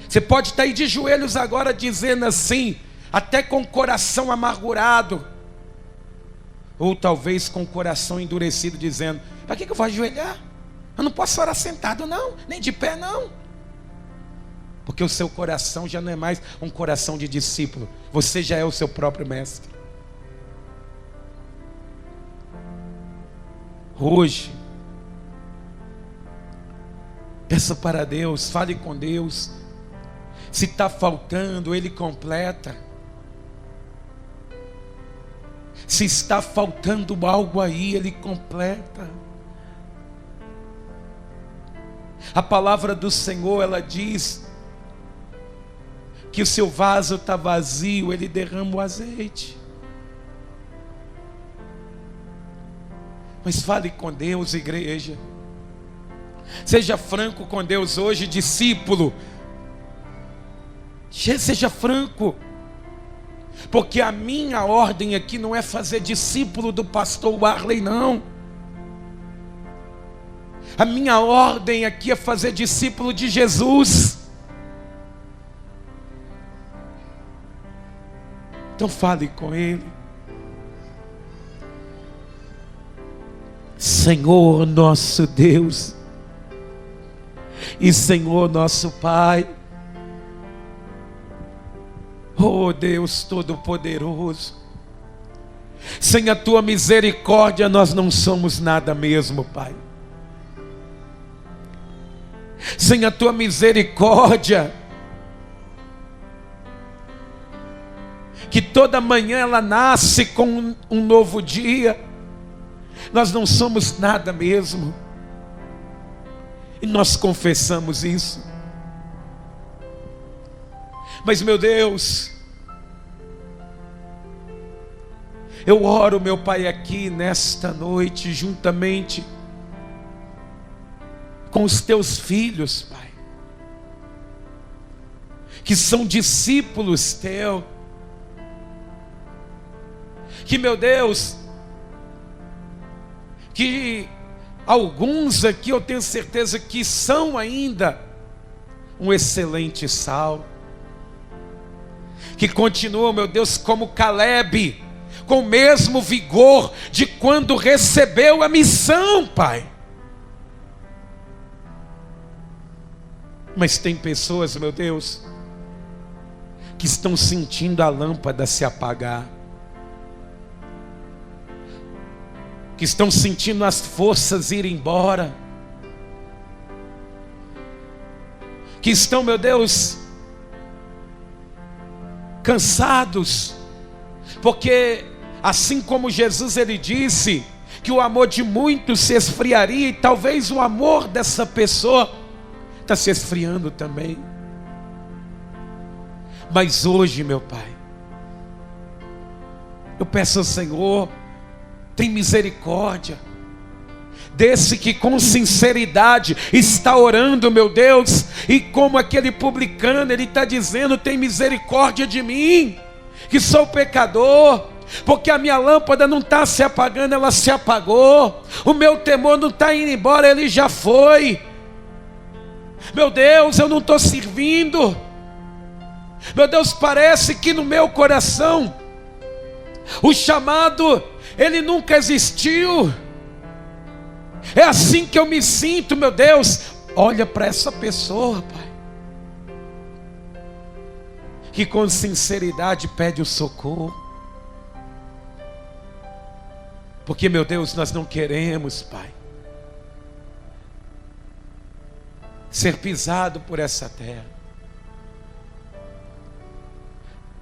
Você pode estar aí de joelhos agora dizendo assim, até com o coração amargurado, ou talvez com o coração endurecido, dizendo: para que eu vou ajoelhar? Eu não posso orar sentado não, nem de pé não. Porque o seu coração já não é mais um coração de discípulo, você já é o seu próprio mestre. Hoje, peça para Deus, fale com Deus. Se está faltando, Ele completa. Se está faltando algo aí, Ele completa. A palavra do Senhor, ela diz que o seu vaso está vazio, Ele derrama o azeite. Mas fale com Deus, igreja. Seja franco com Deus hoje, discípulo. Seja franco. Porque a minha ordem aqui não é fazer discípulo do pastor Warley, não. A minha ordem aqui é fazer discípulo de Jesus. Então fale com Ele. Senhor nosso Deus e Senhor nosso Pai, oh Deus Todo-Poderoso, sem a Tua misericórdia nós não somos nada mesmo, Pai. Sem a Tua misericórdia, que toda manhã ela nasce com um novo dia, nós não somos nada mesmo. E nós confessamos isso. Mas meu Deus, eu oro, meu Pai, aqui nesta noite, juntamente com os Teus filhos, Pai, que são discípulos Teus, que, meu Deus, que alguns aqui eu tenho certeza que são ainda um excelente sal, que continuam, meu Deus, como Caleb, com o mesmo vigor de quando recebeu a missão, Pai. Mas tem pessoas, meu Deus, que estão sentindo a lâmpada se apagar, que estão sentindo as forças ir embora, que estão, meu Deus, cansados, porque assim como Jesus, ele disse que o amor de muitos se esfriaria, e talvez o amor dessa pessoa está se esfriando também. Mas hoje, meu Pai, eu peço ao Senhor, tem misericórdia desse que com sinceridade está orando, meu Deus, e como aquele publicano, ele está dizendo: tem misericórdia de mim, que sou pecador, porque a minha lâmpada não está se apagando, ela se apagou, o meu temor não está indo embora, ele já foi. Meu Deus, eu não estou servindo. Meu Deus, parece que no meu coração o chamado, ele nunca existiu. É assim que eu me sinto, meu Deus. Olha para essa pessoa, Pai, que com sinceridade pede o socorro. Porque, meu Deus, nós não queremos, Pai, ser pisado por essa terra.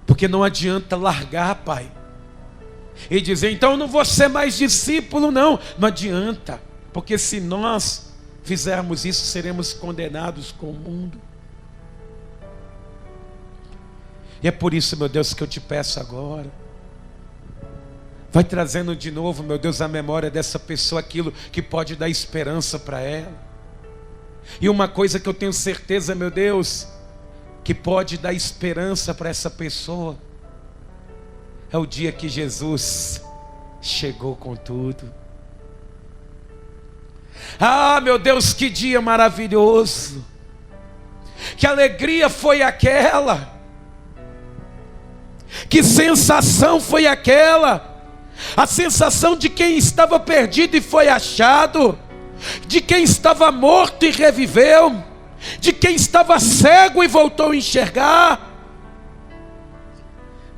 Porque não adianta largar, Pai, e dizer: então eu não vou ser mais discípulo, não. Não adianta, porque se nós fizermos isso, seremos condenados com o mundo. E é por isso, meu Deus, que eu te peço agora, vai trazendo de novo, meu Deus, a memória dessa pessoa aquilo que pode dar esperança para ela. E uma coisa que eu tenho certeza, meu Deus, que pode dar esperança para essa pessoa, é o dia que Jesus chegou com tudo. Ah, meu Deus, que dia maravilhoso! Que alegria foi aquela! Que sensação foi aquela! A sensação de quem estava perdido e foi achado, de quem estava morto e reviveu, de quem estava cego e voltou a enxergar.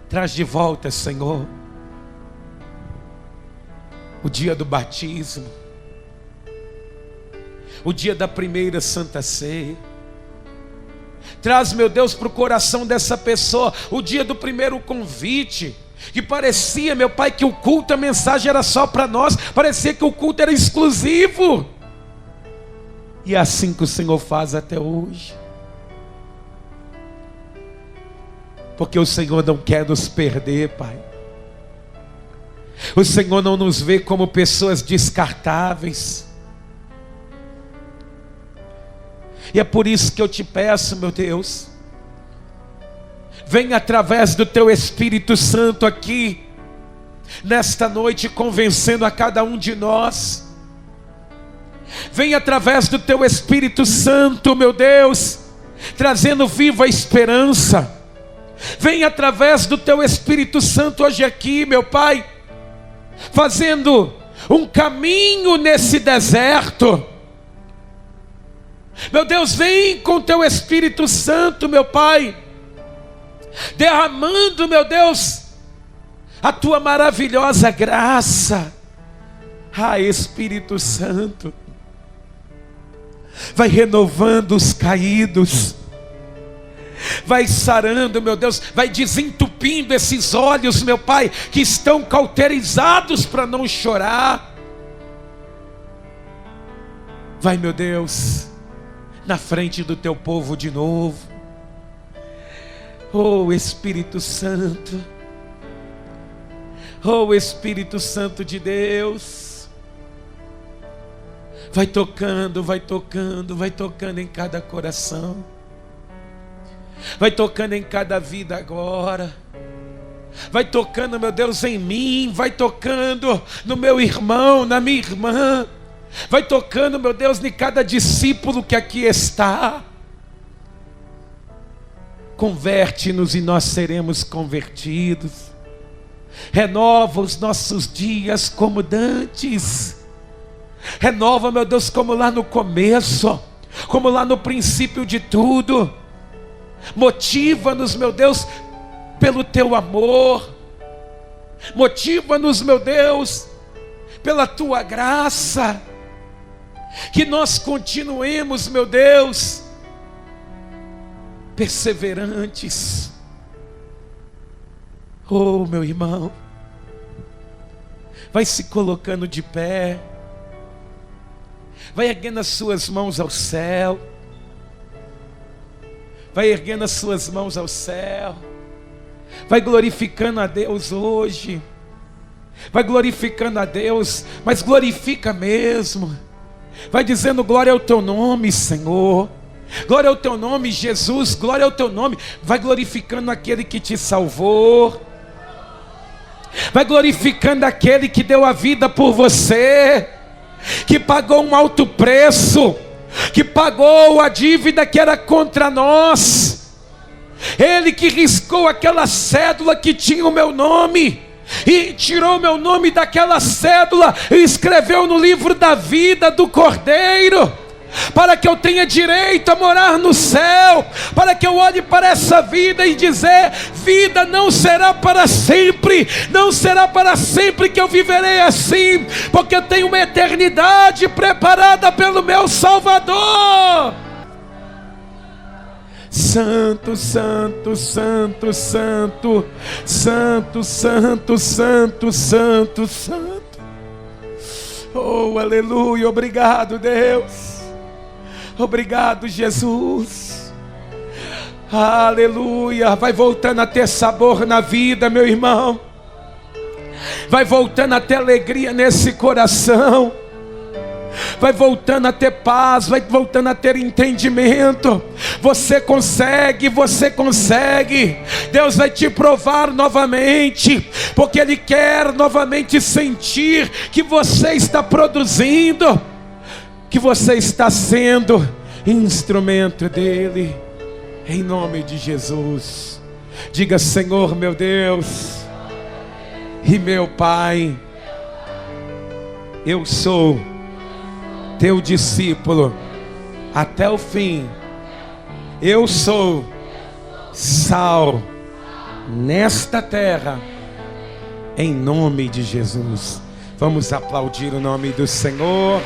Traz de volta, Senhor, o dia do batismo, o dia da primeira Santa Ceia. Traz, meu Deus, para o coração dessa pessoa o dia do primeiro convite, que parecia, meu Pai, que o culto, a mensagem era só para nós, parecia que o culto era exclusivo. E é assim que o Senhor faz até hoje, porque o Senhor não quer nos perder, Pai. O Senhor não nos vê como pessoas descartáveis. E é por isso que eu te peço, meu Deus, vem através do Teu Espírito Santo aqui, nesta noite, convencendo a cada um de nós. Vem através do Teu Espírito Santo, meu Deus, trazendo viva esperança. Vem através do Teu Espírito Santo hoje aqui, meu Pai, fazendo um caminho nesse deserto. Meu Deus, vem com Teu Espírito Santo, meu Pai, derramando, meu Deus, a Tua maravilhosa graça. Ah, Espírito Santo, vai renovando os caídos, vai sarando, meu Deus, vai desentupindo esses olhos, meu Pai, que estão cauterizados para não chorar. Vai, meu Deus, na frente do Teu povo de novo. Oh, Espírito Santo, oh, Espírito Santo de Deus, vai tocando, vai tocando, vai tocando em cada coração, vai tocando em cada vida agora, vai tocando, meu Deus, em mim, vai tocando no meu irmão, na minha irmã, vai tocando, meu Deus, em cada discípulo que aqui está. Converte-nos e nós seremos convertidos. Renova os nossos dias como dantes. Renova, meu Deus, como lá no começo, como lá no princípio de tudo. Motiva-nos, meu Deus, pelo Teu amor. Motiva-nos, meu Deus, pela Tua graça. Que nós continuemos, meu Deus, perseverantes. Oh, meu irmão, vai se colocando de pé, vai erguendo as suas mãos ao céu, vai erguendo as suas mãos ao céu, vai glorificando a Deus hoje, vai glorificando a Deus, mas glorifica mesmo, vai dizendo glória ao Teu nome, Senhor. Glória ao Teu nome, Jesus, glória ao Teu nome. Vai glorificando aquele que te salvou, vai glorificando aquele que deu a vida por você, que pagou um alto preço, que pagou a dívida que era contra nós. Ele que riscou aquela cédula que tinha o meu nome e tirou o meu nome daquela cédula e escreveu no livro da vida do Cordeiro, para que eu tenha direito a morar no céu, para que eu olhe para essa vida e dizer: vida não será para sempre, não será para sempre que eu viverei assim, porque eu tenho uma eternidade preparada pelo meu Salvador. Santo, santo, santo, santo, santo, santo, santo, santo, santo. Oh, aleluia, obrigado, Deus. Obrigado, Jesus. Aleluia. Vai voltando a ter sabor na vida, meu irmão. Vai voltando a ter alegria nesse coração. vai voltando a ter paz, vai voltando a ter entendimento. Você consegue, você consegue. Deus vai te provar novamente, porque Ele quer novamente sentir que você está produzindo, que você está sendo instrumento dEle, em nome de Jesus. Diga: Senhor meu Deus e meu Pai, eu sou teu discípulo até o fim. Eu sou sal nesta terra, em nome de Jesus. Vamos aplaudir o nome do Senhor.